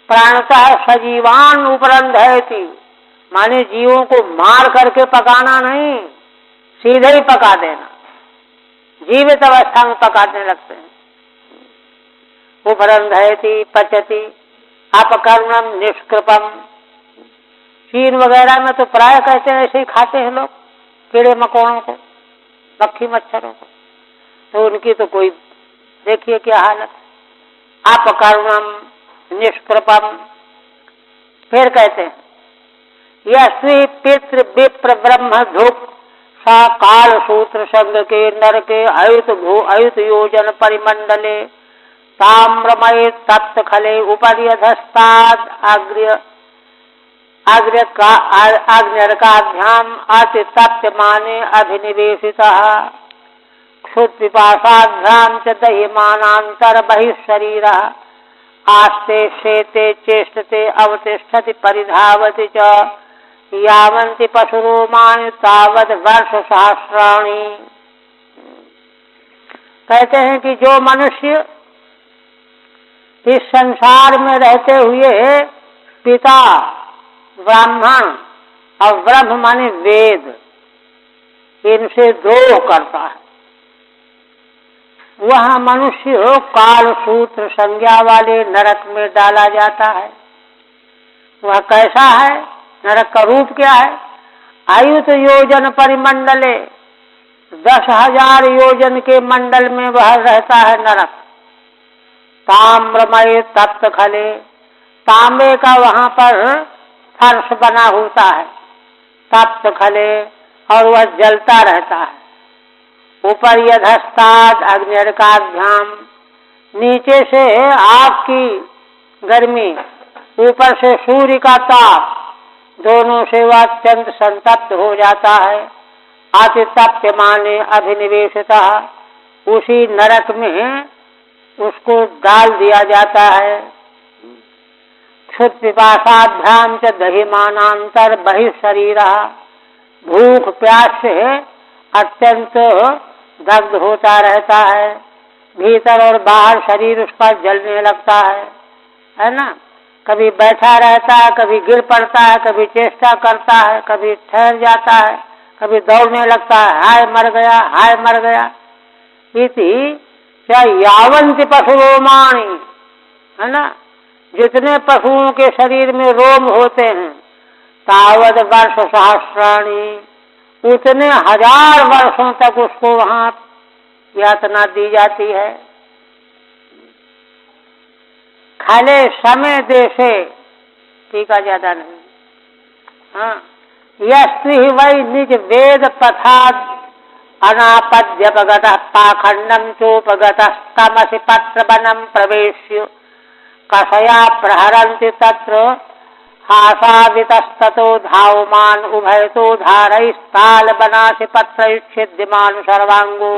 प्राणतः सजीवान उपरंधयति, माने जीवों को मार करके पकाना नहीं, सीधे ही पका देना, जीवित अवस्था में पकाने लगते हैं। उपरंधयति पचति अपकर्णम निष्कृपम। चीन वगैरह में तो प्राय कहते हैं ऐसे ही खाते हैं लोग, कीड़े मकोड़ों को, मक्खी मच्छरों को, तो उनकी तो कोई देखिए क्या हालत। अपकर्णम निष्कृपम। फिर कहते हैं यह श्री पितृ विप्र ब्रह्म धुक सा काल सूत्र संग के नर के अयुत योजन परिमंडले ताम्रमय तप्त खले उपर्यधस्ताद आग्न्यर्काभ्याम अति तप्त माने अभिनिवेशितः क्षुत् पिपासाभ्याम च दह्यमानांतर बहिशरीरः आस्ते शेते चेष्टते अवतिष्ठति परिधावति च यावन्ति पशुरोमाणि तावद् वर्ष सहस्राणि। कहते हैं कि जो मनुष्य इस संसार में रहते हुए पिता ब्राह्मण और ब्रह्म माने वेद इनसे द्रोह करता है, वह मनुष्य काल सूत्र संज्ञा वाले नरक में डाला जाता है। वह कैसा है? नरक का रूप क्या है? आयुत योजन परिमंडले, 10,000 योजन के मंडल में वह रहता है नरक। ताम्रमय तप्त खले, तांबे का वहां पर फर्श बना होता है, तप्त खले, और वह जलता रहता है। ऊपर यधस्ताद अग्निर्काभ्याम, नीचे से आग की गर्मी, ऊपर से सूर्य का ताप, दोनों से वह अत्यंत संतप्त हो जाता है। अतितप्त माने अभिनिवेशता, उसी नरक में उसको डाल दिया जाता है। क्षुत पिपासाभ्याम च दहिमानांतर बहिशरीरा, भूख प्यास से अत्यंत दग्ध होता रहता है, भीतर और बाहर शरीर उसका जलने लगता है ना। कभी बैठा रहता है, कभी गिर पड़ता है, कभी चेष्टा करता है, कभी ठहर जाता है, कभी दौड़ने लगता है, हाय मर गया, हाय मर गया। इति क्या यावंति पशु रोमाणी, है ना, जितने पशुओं के शरीर में रोम होते हैं, तावद वर्ष सहस्राणी, उतने 1000 वर्षों तक उसको वहां यातना दी जाती है। खाले समय देशे, टीका ज्यादा नहीं। हाँ, यस्त्री वै निज वेद पथाद अनापद्यपगत पाखंडम चोपगत तमसि पत्र बनम प्रवेश्य कषया प्रहरन्ति तत्र हासावितस्ततो धावमान उभयतो धारैस्ताल बनासि पत्रैच्छिद्यमान सर्वांगो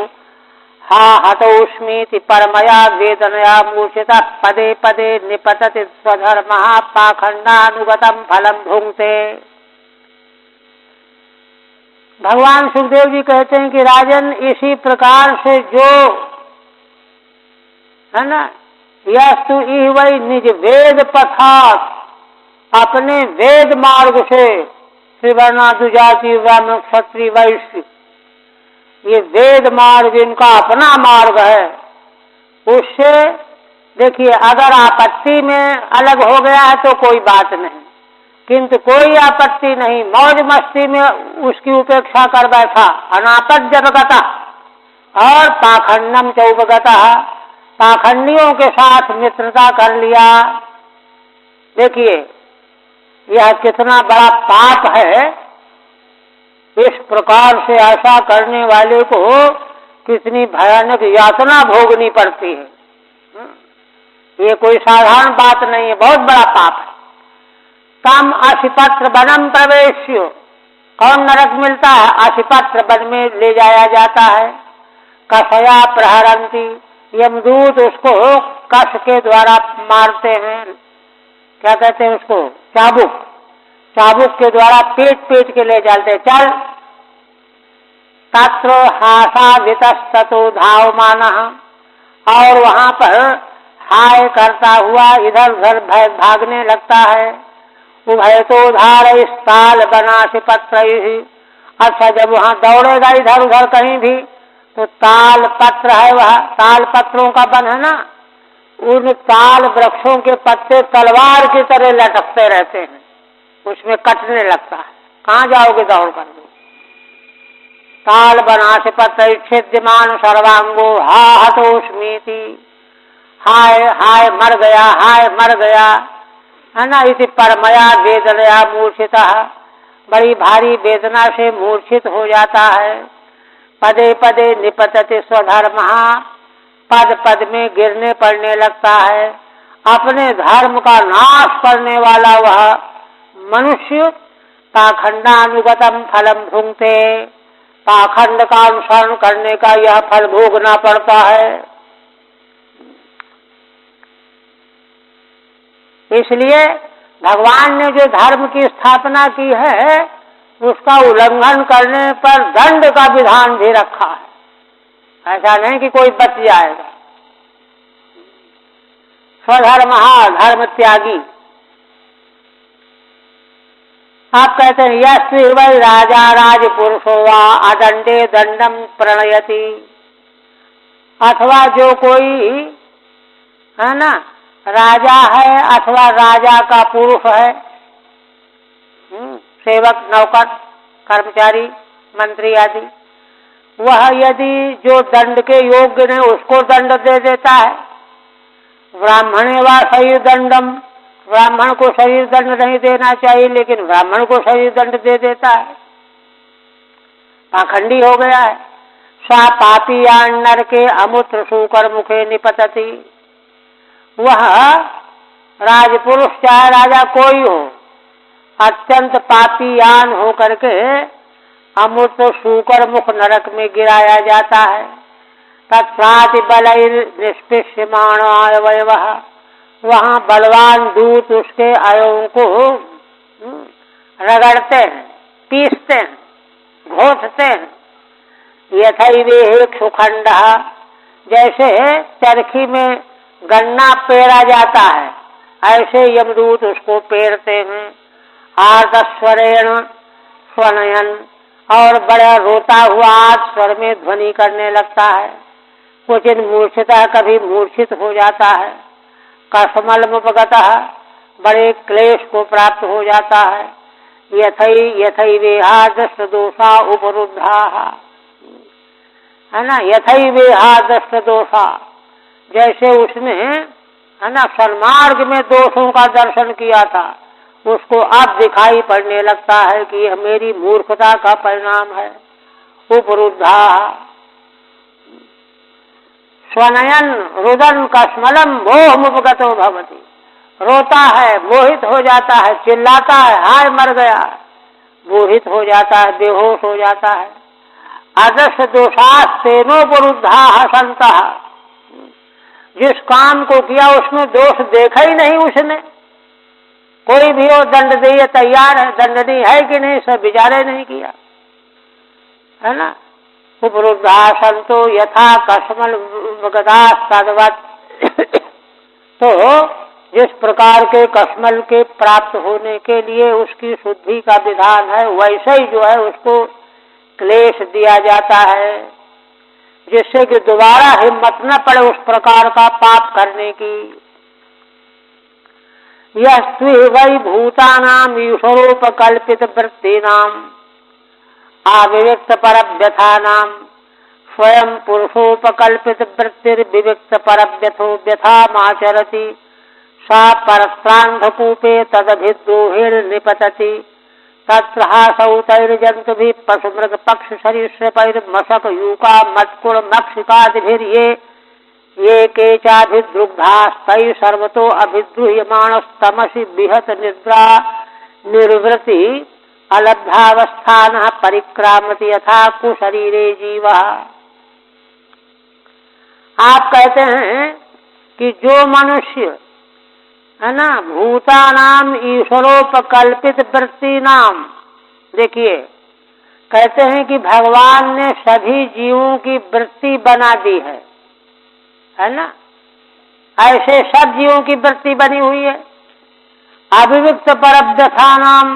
हा हतोष्मीति परमया वेदनया मूर्छितः पदे पदे निपतति स्वधर्मः पाखंडानुगतम फलम भुंक्ते। भगवान सुखदेव जी कहते हैं कि राजन, इसी प्रकार से जो है ना, यस्तु इह वै निज वेद पथात, अपने वेद मार्ग से, त्रिवर्णा दुजाति ब्राह्मण क्षत्रिय वैश्य, ये वेद मार्ग इनका अपना मार्ग है। उससे देखिए, अगर आपत्ति में अलग हो गया है तो कोई बात नहीं, किंतु कोई आपत्ति नहीं, मौज मस्ती में उसकी उपेक्षा कर बैठा, अनापद्यपगता, और पाखंडम चौपगता, पाखंडियों के साथ मित्रता कर लिया। देखिए यह कितना बड़ा पाप है। इस प्रकार से ऐसा करने वाले को कितनी भयानक यातना भोगनी पड़ती है। ये कोई साधारण बात नहीं है, बहुत बड़ा पाप है। तम अशिपत्र वनम प्रवेश्य, कौन नरक मिलता है? अशिपत्र वन में ले जाया जाता है। कषया प्रहरंती, यमदूत उसको कष के द्वारा मारते हैं। क्या कहते हैं उसको? चाबुक, चाबुक के द्वारा पेट पेट के ले जाते, चल। तत्र हासावितस्ततो धावमानः, और वहां पर हाय करता हुआ इधर उधर भागने लगता है। उभयतो धारैस्ताल बनासि पत्रैः, अच्छा जब वहां दौड़ेगा इधर उधर कहीं भी तो ताल पत्र है, वह ताल पत्रों का बन है ना, उन ताल वृक्षों के पत्ते तलवार की तरह लटकते रहते हैं, उसमें कटने लगता है। कहाँ जाओगे दौड़ कर? ताल बनासि पत्रैच्छिद्यमान सर्वांगो हा हतोष्मीति, हाय हाय मर गया, हाय मर गया, है ना। इति परमया वेदनया मूर्छितः, बड़ी भारी वेदना से मूर्छित हो जाता है। पदे पदे निपतति स्वधर्मः, पद पद में गिरने पड़ने लगता है। अपने धर्म का नाश करने वाला वह मनुष्य पाखंडानुगतम फलम भुंक्ते, पाखंड का अनुसरण करने का यह फल भोगना पड़ता है। इसलिए भगवान ने जो धर्म की स्थापना की है उसका उल्लंघन करने पर दंड का विधान भी रखा है। ऐसा नहीं कि कोई बच जाएगा। स्वधर्म धर्म त्यागी। आप कहते हैं यस्व वै राजा राजपुरुषो वा अदंडे दंडम प्रणयति, अथवा जो कोई है ना राजा है अथवा राजा का पुरुष है, सेवक नौकर कर्मचारी मंत्री आदि, वह यदि जो दंड के योग्य नहीं उसको दंड दे देता है। ब्राह्मणे वा शरीर दंडम, ब्राह्मण को शरीर दंड नहीं देना चाहिए लेकिन ब्राह्मण को शरीर दंड दे देता है, पाखंडी हो गया है। सा पापीयान नर के अमूत्र सूकर मुखे निपतति, वह राजपुरुष चाहे राजा कोई हो अत्यंत पापीयान हो करके अमूत्र सूकर मुख नरक में गिराया जाता है। तत्प्राति बलैर निष्पिष्यमाण अवयवः, वहाँ बलवान दूत उसके अवयवों को रगड़ते हैं, पीसते हैं, घोटते हैं। यथैवेह सुखंडः, जैसे चरखी में गन्ना पेरा जाता है ऐसे यमदूत उसको पेरते हैं। आर्तस्वरेण स्वनयन, और बड़ा रोता हुआ स्वर में ध्वनि करने लगता है। कुछ मूर्छिता, कभी मूर्छित हो जाता है। कसमलमुपगतः, बड़े क्लेश को प्राप्त हो जाता है। यथैवेहा दृष्ट दोषा उपरुद्धा, है ना, यथैवेहा दृष्ट दोषा, जैसे उसने है ना सन्मार्ग में दोषों का दर्शन किया था उसको अब दिखाई पड़ने लगता है कि यह मेरी मूर्खता का परिणाम है। उपरुद्धा स्वनयन रुदन कस्मलम मोहमुपगतो भवति, रोता है, मोहित हो जाता है, चिल्लाता है, हाय मर गया, मोहित हो जाता है, बेहोश हो जाता है। आदर्श दोषास्तेनोपरुद्धा संतः, जिस काम को किया उसमें दोष देखा ही नहीं उसने। कोई भी हो दंड दे तैयार है, दंडनीय है कि नहीं सब विचारे नहीं किया, है ना। उपरुद्धा संतो यथा कसमल तद्वत्, तो जिस प्रकार के कसमल के प्राप्त होने के लिए उसकी शुद्धि का विधान है वैसे ही जो है उसको क्लेश दिया जाता है, जिससे कि दोबारा हिम्मत न पड़े उस प्रकार का पाप करने की। यस्त्वि वै भूतानाम ईश्वरोपकल्पित वृत्तीनाम अविव्यक्त परव्यथानाम स्वयं पुरुषोपकल्पित वृत्तिर्विव्यक्त परव्यथो व्यथामाचरति, सा परत्रांधकूपे तदभिद्रोहिर्निपतति। तत्र हासौतैर्जन्तुभिः पशुमृग पक्ष सरीसृपैर्मशक यूका मत्कुल मक्षिकादिभिर्ये ये केचाभिद्रुग्धास्तैः सर्वतो अभिद्रुह्यमाणस्तमसि विहत निद्रा निर्वृति अलब्धावस्थानः परिक्रामति यथा कुशरीरे जीवः। आप कहते हैं कि जो मनुष्य है ना भूतानाम ईश्वरोपकल्पित वृत्ति नाम, देखिए कहते हैं कि भगवान ने सभी जीवों की वृत्ति बना दी है ना, ऐसे सब जीवों की वृत्ति बनी हुई है। अभिव्यक्त परव्यथा नाम,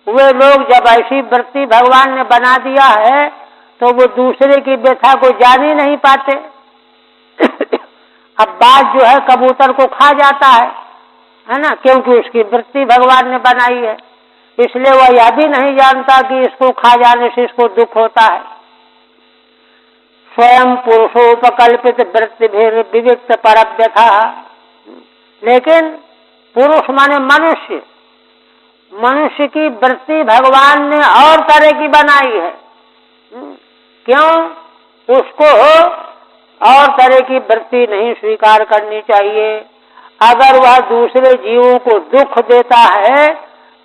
वे लोग जब ऐसी वृत्ति भगवान ने बना दिया है तो वो दूसरे की व्यथा को जान ही नहीं पाते। अब बाज जो है कबूतर को खा जाता है ना, क्योंकि उसकी वृत्ति भगवान ने बनाई है, इसलिए वह यह भी नहीं जानता कि इसको खा जाने से इसको दुख होता है। स्वयं पुरुषोपकल्पित वृत्तिभिर विविक्त परव्यथा, लेकिन पुरुष माने मनुष्य, मनुष्य की वृत्ति भगवान ने और तरह की बनाई है। क्यों? उसको और तरह की वृत्ति नहीं स्वीकार करनी चाहिए। अगर वह दूसरे जीवों को दुख देता है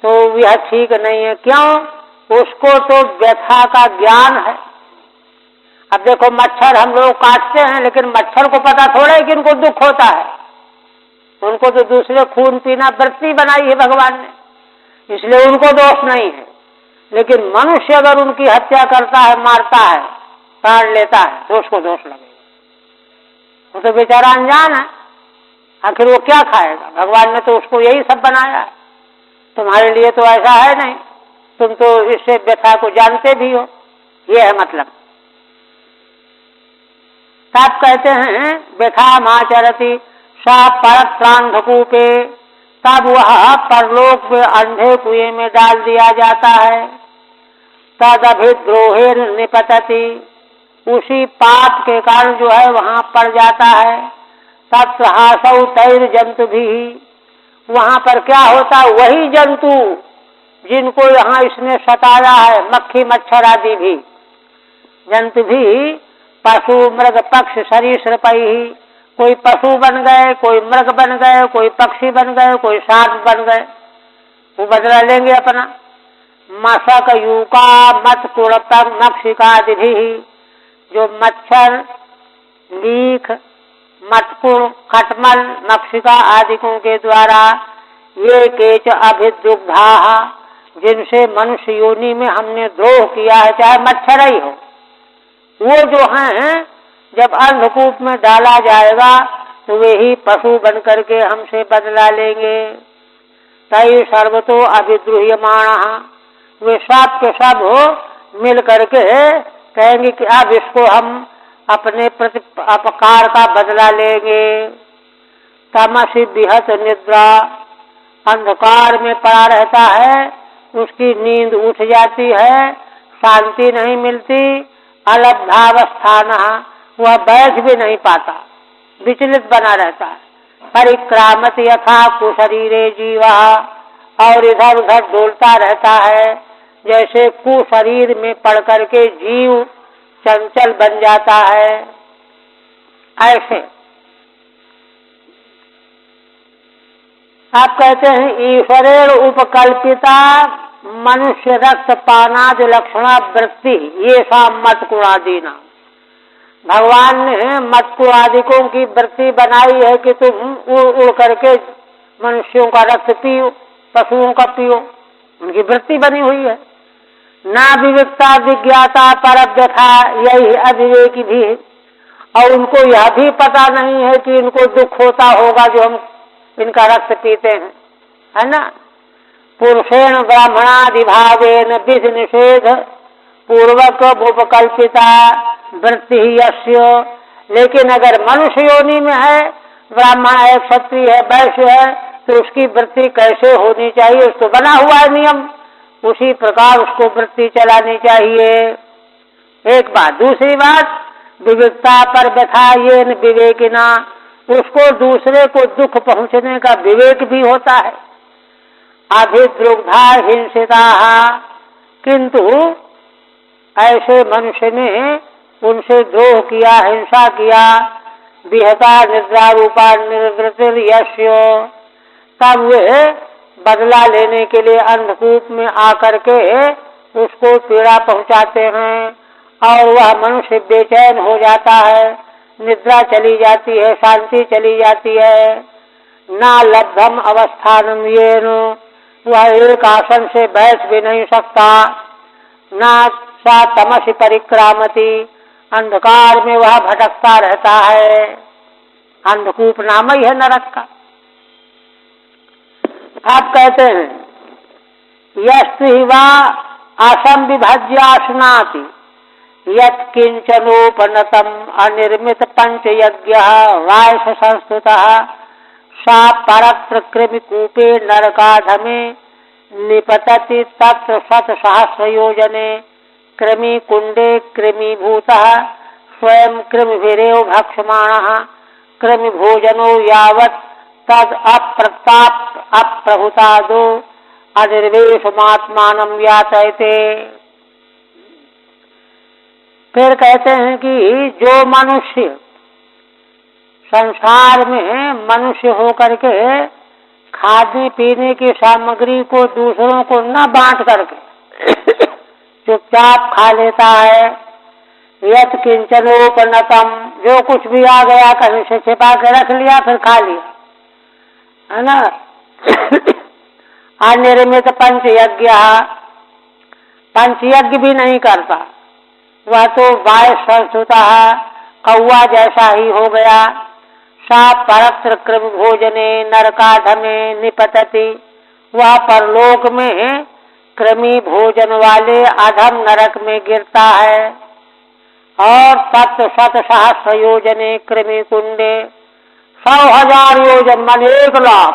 तो यह ठीक नहीं है। क्यों? उसको तो व्यथा का ज्ञान है। अब देखो मच्छर हम लोग काटते हैं, लेकिन मच्छर को पता थोड़ा है कि इनको दुख होता है, उनको तो दूसरे खून पीना वृत्ति बनाई है भगवान ने, इसलिए उनको दोष नहीं है। लेकिन मनुष्य अगर उनकी हत्या करता है, मारता है, प्राण लेता है तो उसको दोष लगेगा। वो तो बेचारा अनजान है, आखिर वो क्या खाएगा? भगवान ने तो उसको यही सब बनाया है, तुम्हारे लिए तो ऐसा है नहीं, तुम तो इससे व्यथा को जानते भी हो। ये है मतलब। तब कहते हैं व्यथा माचरति सा परत प्रांधकूपे, तब वह परलोक में अंधे कुएं में डाल दिया जाता है। तद अभिद्रोहेर निपतति, उसी पाप के कारण जो है वहां पड़ जाता है। तत्र हासौ तैर जंतु भी, वहां पर क्या होता है? वही जंतु जिनको यहाँ इसने सताया है, मक्खी मच्छर आदि भी जंतु भी, पशु मृग पक्ष सरीसृपैहि, कोई पशु बन गए, कोई मृग बन गए, कोई पक्षी बन गए, कोई सांप बन गए, वो बदला लेंगे अपना। मशक यूका मत कुड़पक मक्षिकादि भी, जो मच्छर लीख मटकुड़ खटमल मक्षिका आदिकों के द्वारा ये केच अभिदुग्धा, जिनसे मनुष्य योनि में हमने द्रोह किया है, चाहे मच्छर ही हो, वो जो हैं जब अंधकूप में डाला जाएगा तो वे ही पशु बन करके हमसे बदला लेंगे। तय सर्वतो अभिद्रुह्यमाण, वे सब के सब हो मिल करके कहेंगे कि अब इसको हम अपने प्रति अपकार का बदला लेंगे। तमसि विहत निद्रा, अंधकार में पड़ा रहता है, उसकी नींद उठ जाती है, शांति नहीं मिलती। अलब्धावस्थान, वह बैठ भी नहीं पाता, विचलित बना रहता है। परिक्रामत यथा कुशरीरे जीवा, और इधर उधर डोलता रहता है जैसे कुशरीर में पड़ करके जीव चंचल बन जाता है। ऐसे आप कहते हैं ईश्वरेण उपकल्पिता मनुष्य रक्त पानादि लक्षणा वृत्ति, ये सा मत्कुणादीना, भगवान ने मत्कुणादिकों की वृत्ति बनाई है कि तुम उड़ उड़ करके मनुष्यों का रक्त पियो, पशुओं का पियो, उनकी वृत्ति बनी हुई है। ना विवेकता विज्ञाता परव्यथा, यही अविवेकी भी, और उनको यह भी पता नहीं है कि इनको दुख होता होगा जो हम इनका रक्त पीते हैं, है ना। पुरुषेण ब्राह्मणादिभावेन विधि निषेध पूर्वक उपकल्पिता वृत्ति ही यस्य, लेकिन अगर मनुष्य योनि में है, ब्राह्मण है, क्षत्रिय है, वैश्य है, तो उसकी वृत्ति कैसे होनी चाहिए? उसको बना हुआ है नियम, उसी प्रकार उसको वृत्ति चलानी चाहिए। एक बात। दूसरी बात, विवेकता पर व्यथा ये विवेकिना, उसको दूसरे को दुख पहुंचने का विवेक भी होता है। अभिद्रुग्धा हिंसिता, किंतु ऐसे मनुष्य ने उनसे द्रोह किया, हिंसा किया। विहता निद्रा रूपा निर्वृत्ति यस्य, तब वे बदला लेने के लिए अंधकूप में आकर के उसको पीड़ा पहुंचाते हैं, और वह मनुष्य बेचैन हो जाता है, निद्रा चली जाती है, शांति चली जाती है। ना लब्धम अवस्थानम येन, वह एक आसन से बैठ भी नहीं सकता। ना सा तमसि परिक्रामति, अंधकार में वह भटकता रहता है। अंधकूप नाम ही है नरक का। आप कहते हैं यस्ति वा असम विभज्यासनाति, यत् किंचनोपनतम अनिर्मित पंचयज्ञः वायस संस्तुतः, सा परत्र कृमिकूपे नरकाधमे निपतति तत्र शत सहस्र योजने, कृमि कुंडे कृमिभूतः स्वयं कृमिभिरेव भक्षमाणः, कृमि भोजनो यावत् तद अप्रताप अप्रभुतादो अनिर्वेशमात्मानं यातयते। फिर कहते हैं कि जो मनुष्य संसार में मनुष्य होकर के खाने पीने की सामग्री को दूसरों को न बांट करके चुपचाप खा लेता है। यत् किंचनोपनतम, जो कुछ भी आ गया कहीं से छिपा के रख लिया फिर खा लिया, है ना। अनिर्मित पंचयज्ञ, पंचयज्ञ भी नहीं करता, वह तो वाय संस्कृता कौआ जैसा ही हो गया। सा परत्र कृम भोजने नरकाधमे निपतति, वह परलोक में कृमि भोजन वाले अधम नरक में गिरता है। और तत्व शत सहस्र योजने कृमि कुंडे, 100,000 योजन मन 1,00,000,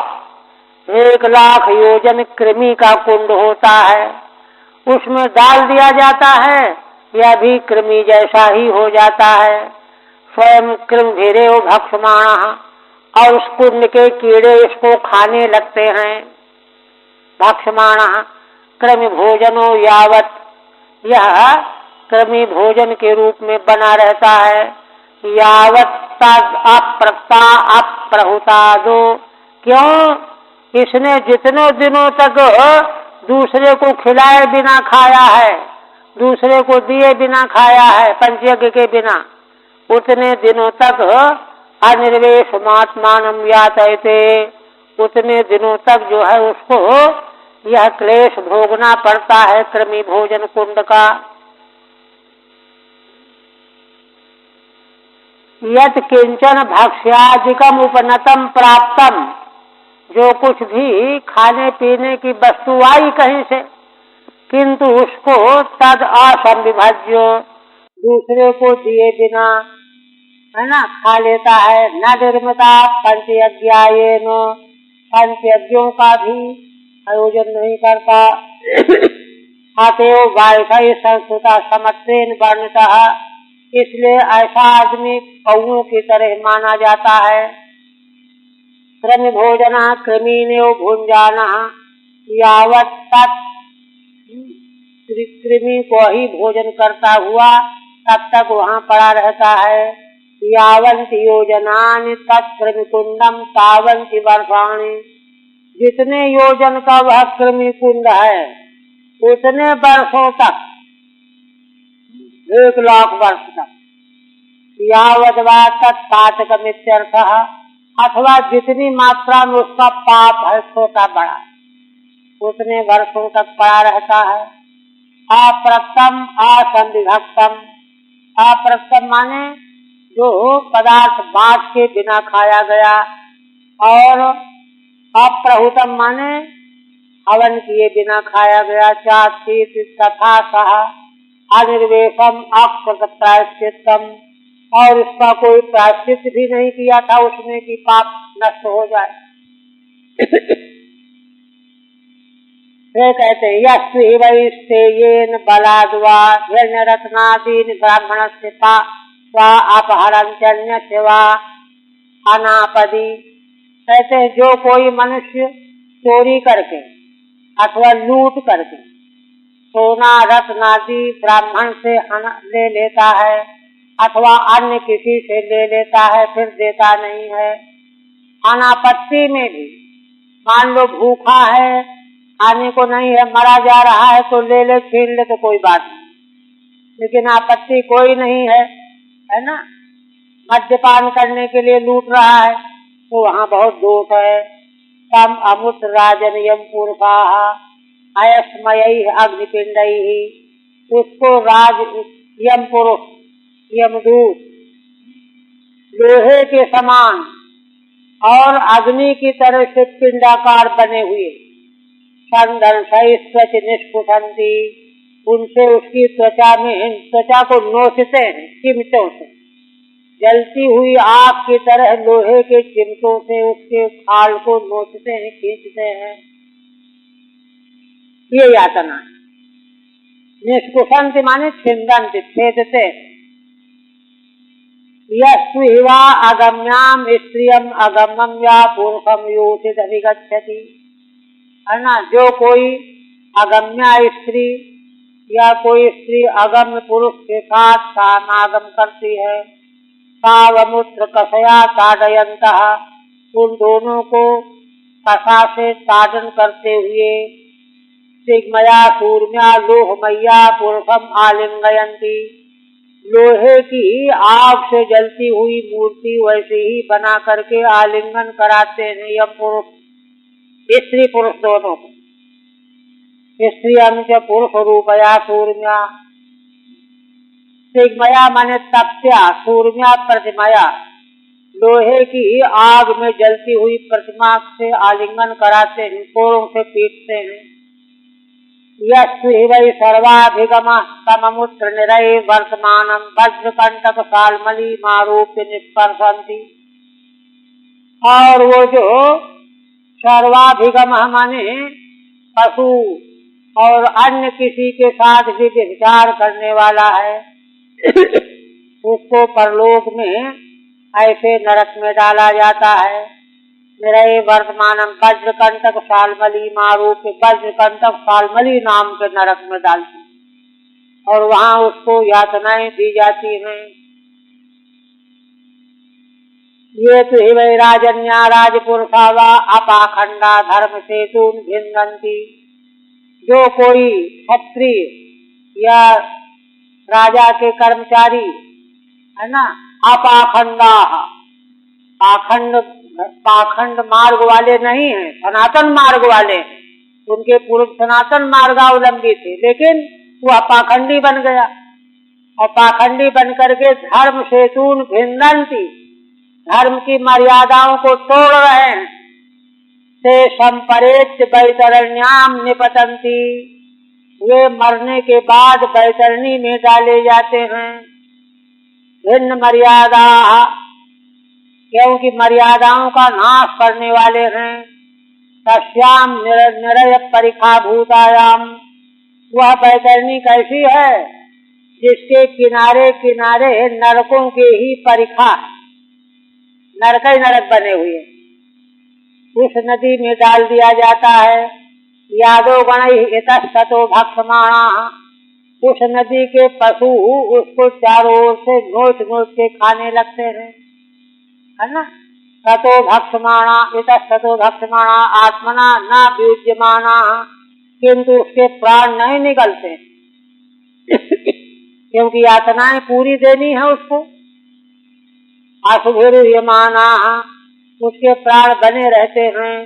1,00,000 योजन कृमि का कुंड होता है, उसमें डाल दिया जाता है, यह भी कृमि जैसा ही हो जाता है। स्वयं कृम धीरेव भक्षमाणः, और उस कुंड के कीड़े इसको खाने लगते हैं। भक्षमाणः कृमि भोजनो यावत, यह कृमि भोजन के रूप में बना रहता है। यावत तद अप्रहुतादो, क्यों? इसने जितने दिनों तक दूसरे को खिलाए बिना खाया है, दूसरे को दिए बिना खाया है, पंचयज्ञ के बिना, उतने दिनों तक अनिर्वेश मात्मानम यातयते, उतने दिनों तक जो है उसको यह क्लेश भोगना पड़ता है कृमि भोजन कुंड का। यत किंचन भक्ष्यादिकम उपनतम प्राप्तम, जो कुछ भी खाने पीने की वस्तु आई कहीं से, किंतु उसको तद असंविभाज्य, दूसरे को दिए बिना, है ना, खा लेता है। न निर्मिता पंचयज्ञायेन, पंचयज्ञों का भी आयोजन नहीं करता। अतएव वायु संस्कृता समत्वेन वर्णिता, इसलिए ऐसा आदमी कौओं की तरह माना जाता है। कृमि भोजना कृमीनेव भुंजाना, यावत तक कृमि को ही भोजन करता हुआ तब तक वहाँ पड़ा रहता है। यावंत योजनानि तत्कृमि कुंडम तावंति वर्षाणि, जितने योजन का वह कृमि कुंड है उतने वर्षों तक, 1,00,000 वर्ष तक। यावद वा तत्पातकमित्यर्थः, अथवा जितनी मात्रा में उसका पाप है छोटा बड़ा, उतने वर्षों तक पड़ा रहता है। अप्रक्तम असंविभक्तम, अप्रक्तम माने जो पदार्थ बांट के बिना खाया गया, और अप्रहुतम माने हवन किए बिना खाया गया। चाचित तथा सह अनिर्वेशम अकृत प्रायश्चित्तम, और इसका कोई प्रायश्चित भी नहीं किया था उसने कि पाप नष्ट हो जाए। वे कहते हैं यस्वी वैस्तेयेन बलाद्वा हिरण्यरत्नादीन ब्राह्मण से वा अपहरन्त्यन्य सेवा अनापदी, कहते हैं जो कोई मनुष्य चोरी करके अथवा लूट करके सोना रत्नादि ब्राह्मण से ले लेता है, अथवा अन्य किसी से ले लेता है फिर देता नहीं है। अनापत्ति में भी, मान लो भूखा है, आने को नहीं है, मरा जा रहा है, तो ले ले छीन ले तो कोई बात नहीं, लेकिन आपत्ति कोई नहीं है ना। मद्यपान करने के लिए लूट रहा है तो वहाँ बहुत दोष है। तम अमुत राजन यम पुरुषा अयस्मयी अग्निपिंडई, उसको राज यम पुरुष यमदूत लोहे के समान और अग्नि की तरह से पिंडाकार बने हुए संदर्शयि निष्पुषंती, उनसे उसकी त्वचा में, त्वचा को नोचते हैं चिमटों से, जलती हुई आग की तरह लोहे के चिमटों से उसके खाल को नोचते हैं, खींचते हैं। ये यातना है। निष्कुशंति माने छिंदंति, छेदते। यस्वा अगम्याम स्त्रियम अगम्यम या पुरुषम योषित अभिगच्छति, है ना, जो कोई अगम्या स्त्री या कोई स्त्री अगम्य पुरुष के साथ समागम करती है, तावमुत्र कसया ताडयन्तः, उन दोनों को कसा से ताड़न करते हुए, सिग्मया सूर्म्या लोहमय्या पुरुषम आलिंगयन्ति, लोहे की आग से जलती हुई मूर्ति वैसे ही बना करके आलिंगन कराते हैं यम पुरुष, स्त्री पुरुष दोनों को। स्त्रियं च पुरुष रूपया सूर्म्या, सिगमया माने तप्या सूर्या प्रतिमया, लोहे की आग में जलती हुई प्रतिमा से आलिंगन कराते हैं, कोरों से पीटते हैं। यस्वि वै सर्वाधिगमः सममुत्र निरय वर्तमानं वज्रकंटक सालमली मारूप्य निस्पर्शन्ति। और वो जो सर्वाधिगमः माने पशु और अन्य किसी के साथ भी व्यभिचार करने वाला है उसको परलोक में ऐसे नरक में डाला जाता है। निरय वर्तमानम वज्रकंटक सालमली मारूप, वज्रकंटक सालमली नाम के नरक में डालते हैं और वहां उसको यातनाएं दी जाती हैं। ये तो ही वै राजन्या राजपुरुषा वा अपाखंडा धर्म सेतुन भिन्नन्ति। जो कोई क्षत्रिय या राजा के कर्मचारी है ना, अपाखंडा, पाखंड मार्ग वाले नहीं है, सनातन मार्ग वाले हैं। उनके पूर्व सनातन मार्गावलंबी थे, लेकिन वह पाखंडी बन गया और पाखंडी बन करके धर्म सेतुन भिन्नन्ति, धर्म की मर्यादाओं को तोड़ रहे हैं। से संपरेच वैतरण्याम निपतंती, वे मरने के बाद वैतरणी में डाले जाते हैं। भिन्न मर्यादा, क्योंकि मर्यादाओं का नाश करने वाले हैं। तस्याम निरय परिखा भूतायाम, वह वैतरणी कैसी है जिसके किनारे किनारे नरकों के ही परिखा, नरक ही नरक बने हुए, उस नदी में डाल दिया जाता है। यादो गण इतस्ततो भक्षमाणा, उस नदी के पशु उसको चारों ओर से नोच नोच के खाने लगते हैं, है ना। ततो भक्षमाणा इतस्ततो भक्षमाणा आत्मना न व्युज्यमाना, किंतु उसके प्राण नहीं निकलते क्योंकि यातनाएं पूरी देनी है उसको। अशुभिर्यमाना, उसके प्राण बने रहते हैं।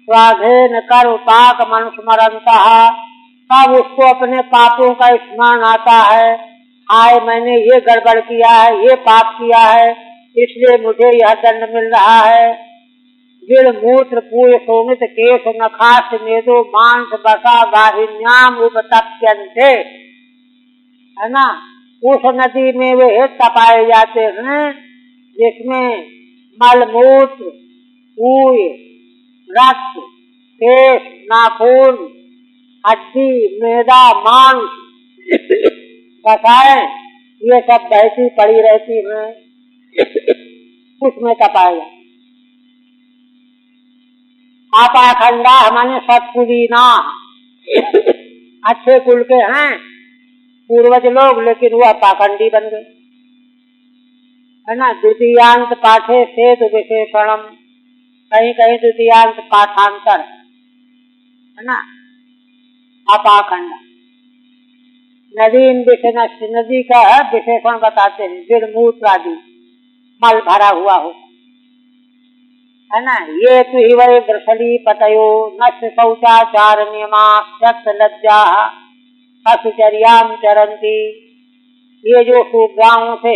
स्वाधीन कर्म पाक मनुस्मरंतः, तब उसको अपने पापों का स्मरण आता है। आए मैंने ये गड़बड़ किया है, ये पाप किया है, इसलिए मुझे यह दंड मिल रहा है। गिर मूत्र पूय सोमित केश नखास मेदो मांस बसा वाहिन्याम उपतप्यन्ते, है ना। उस नदी में वे तपाए जाते हैं जिसमें मलमूत्र, पूय, रक्त, केश, नाखून, हड्डी, मेदा, मांस, बसाएं, ये सब बहती पड़ी रहती हैं, उसमें तपाया। अपाखंडा माने सत्कुलीना, अच्छे कुल के हैं पूर्वज लोग, लेकिन वह पाखंडी बन गए, है ना। द्वितीयांत पाठे सेतु विशेषणम, कहीं कहीं द्वितीयांत पाठांतर, है ना। अपाखंड नदी का विशेषण बताते हैं, गिरमूत्र आदि मल भरा हुआ हो, है ना। ये तो ही वही वृषली पतयो नष्ट शौचाचार नियमा सक्त लज्जा पशुचर्याम चरंती, ये जो शूद्राओं से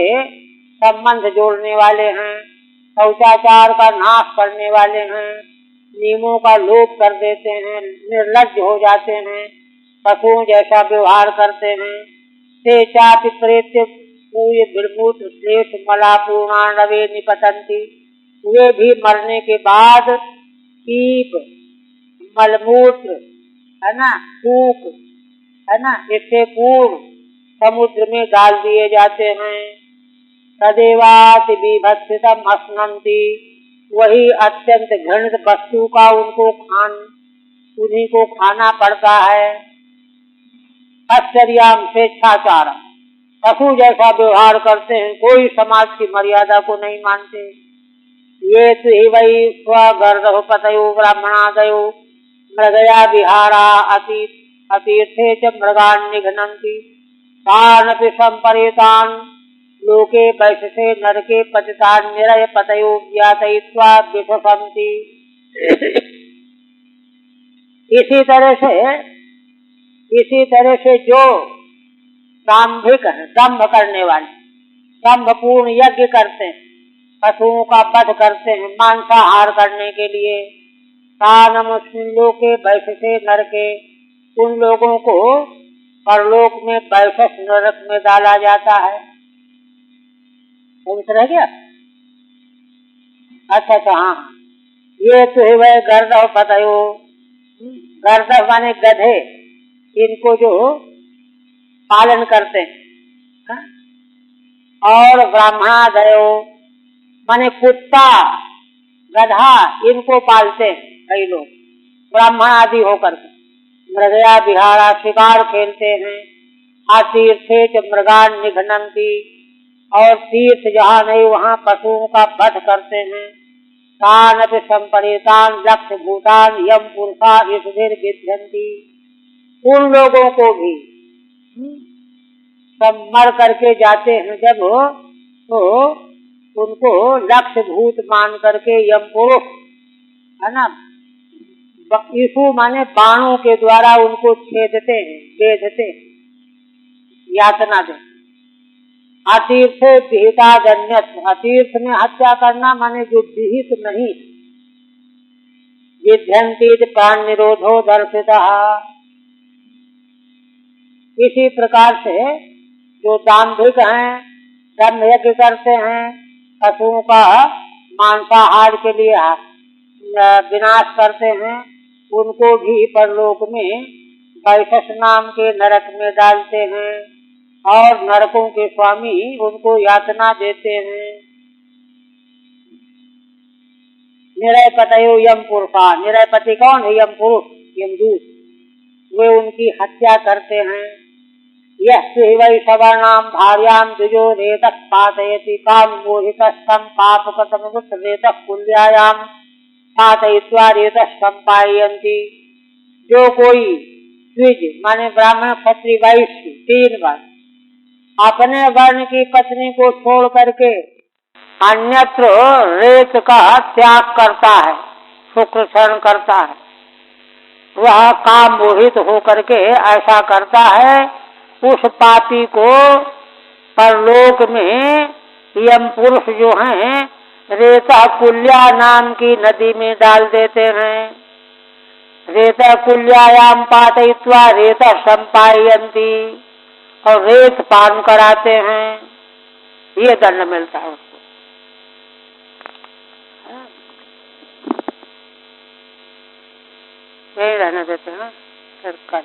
संबंध जोड़ने वाले हैं, शौचाचार का नाश करने वाले हैं, नियमों का लोप कर देते हैं, निर्लज्ज हो जाते हैं, पशुओं जैसा व्यवहार करते हैं। ते चापि प्रेत्य पूय विमूत्र श्लेष मलापूर्णानवे निपतंती, वे भी मरने के बाद कीप, मलमूत्र, है ना, थूक, है ना, इससे पूर्ण समुद्र में डाल दिए जाते हैं। तदेवाति विभत्सितम अस्नन्ति, वही अत्यंत घृणित वस्तु का उन्हीं को खाना पड़ता है। आश्चर्याम स्वेच्छाचार, पशु जैसा व्यवहार करते हैं, कोई समाज की मर्यादा को नहीं मानते। ये तो ही वही स्वगर्भ पतयो ब्राह्मणादयो मृगया विहारा अतीर्थे च मृगान निघ्नन्ति तानपि संपरेतान लोके वैशसे नरके पतितान निरय पतयो ज्ञातयित्वा विशसन्ति। इसी तरह से जो दाम्भिक है, दम्भ करने वाले, दम्भपूर्ण यज्ञ करते हैं, पशुओं का वध करते हैं मांसाहार करने के लिए। तानमुस्मिन लोके वैशसे नरके, उन लोगों को परलोक में वैशस नरक में डाला जाता है। समझ रह गया? अच्छा अच्छा, हाँ, ये तो है वह गर्दभ पतयो, गर्दभ माने गधे, इनको जो पालन करते हैं। हाँ? और ब्राह्मणादयो माने कुत्ता गधा, इनको पालते हैं कई लोग ब्राह्मण आदि होकर के। मृगया विहारा, शिकार खेलते हैं। आतीर्थे च मृगान निघ्नन्ति, और तीर्थ जहाँ नहीं वहाँ पशुओं का वध करते हैं। तानपि संपरीतान लक्ष्य भूतान यम पुरुषा ईश्वर विध्यन्ति, उन लोगों को भी सब मर करके जाते हैं जब, तो उनको लक्ष्य भूत मान करके यम पुरुष है ना, ईशु माने बाणों के द्वारा उनको छेदते हैं, बेधते हैं, यातना दे। अतीर्थ विहिता जन्यत, अतीर्थ में हत्या करना माने जो विहित नहीं, विध्यन्ति प्राण निरोधो दर्शिता। इसी प्रकार से जो दाम्भिक हैं, दम्भ यज्ञ करते हैं, पशुओं का मांसाहार के लिए विनाश करते हैं, उनको भी परलोक में वैशस नाम के नरक में डालते हैं, और नरकों के स्वामी उनको यातना देते हैं। निरयपतयो यम पुरुषा, निरयपति कौन है? यम पुरुष, यमदूत, वे उनकी हत्या करते हैं। यह वै सवर्णाम भार्याम द्विजो रेतः पातयति काम मोहितस्तम पापकतमुत रेतः कुल्यायाम पातयित्वा रेतः संपायन्ति। जो कोई द्विज माने ब्राह्मण क्षत्रिय वैश्य तीन बार अपने वर्ण की पत्नी को छोड़ करके अन्यत्र रेत का त्याग करता है, शुक्रशरण करता है, वह काम मोहित होकर के ऐसा करता है, उस पापी को परलोक में यम पुरुष जो हैं रेता कुल्या नाम की नदी में डाल देते हैं। रेता कुल्यायाम पातयित्वा रेता संपायन्ति, और रेत पान कराते हैं, ये दंड मिलता है उसको। यही रहने देते हैं, फिर कल।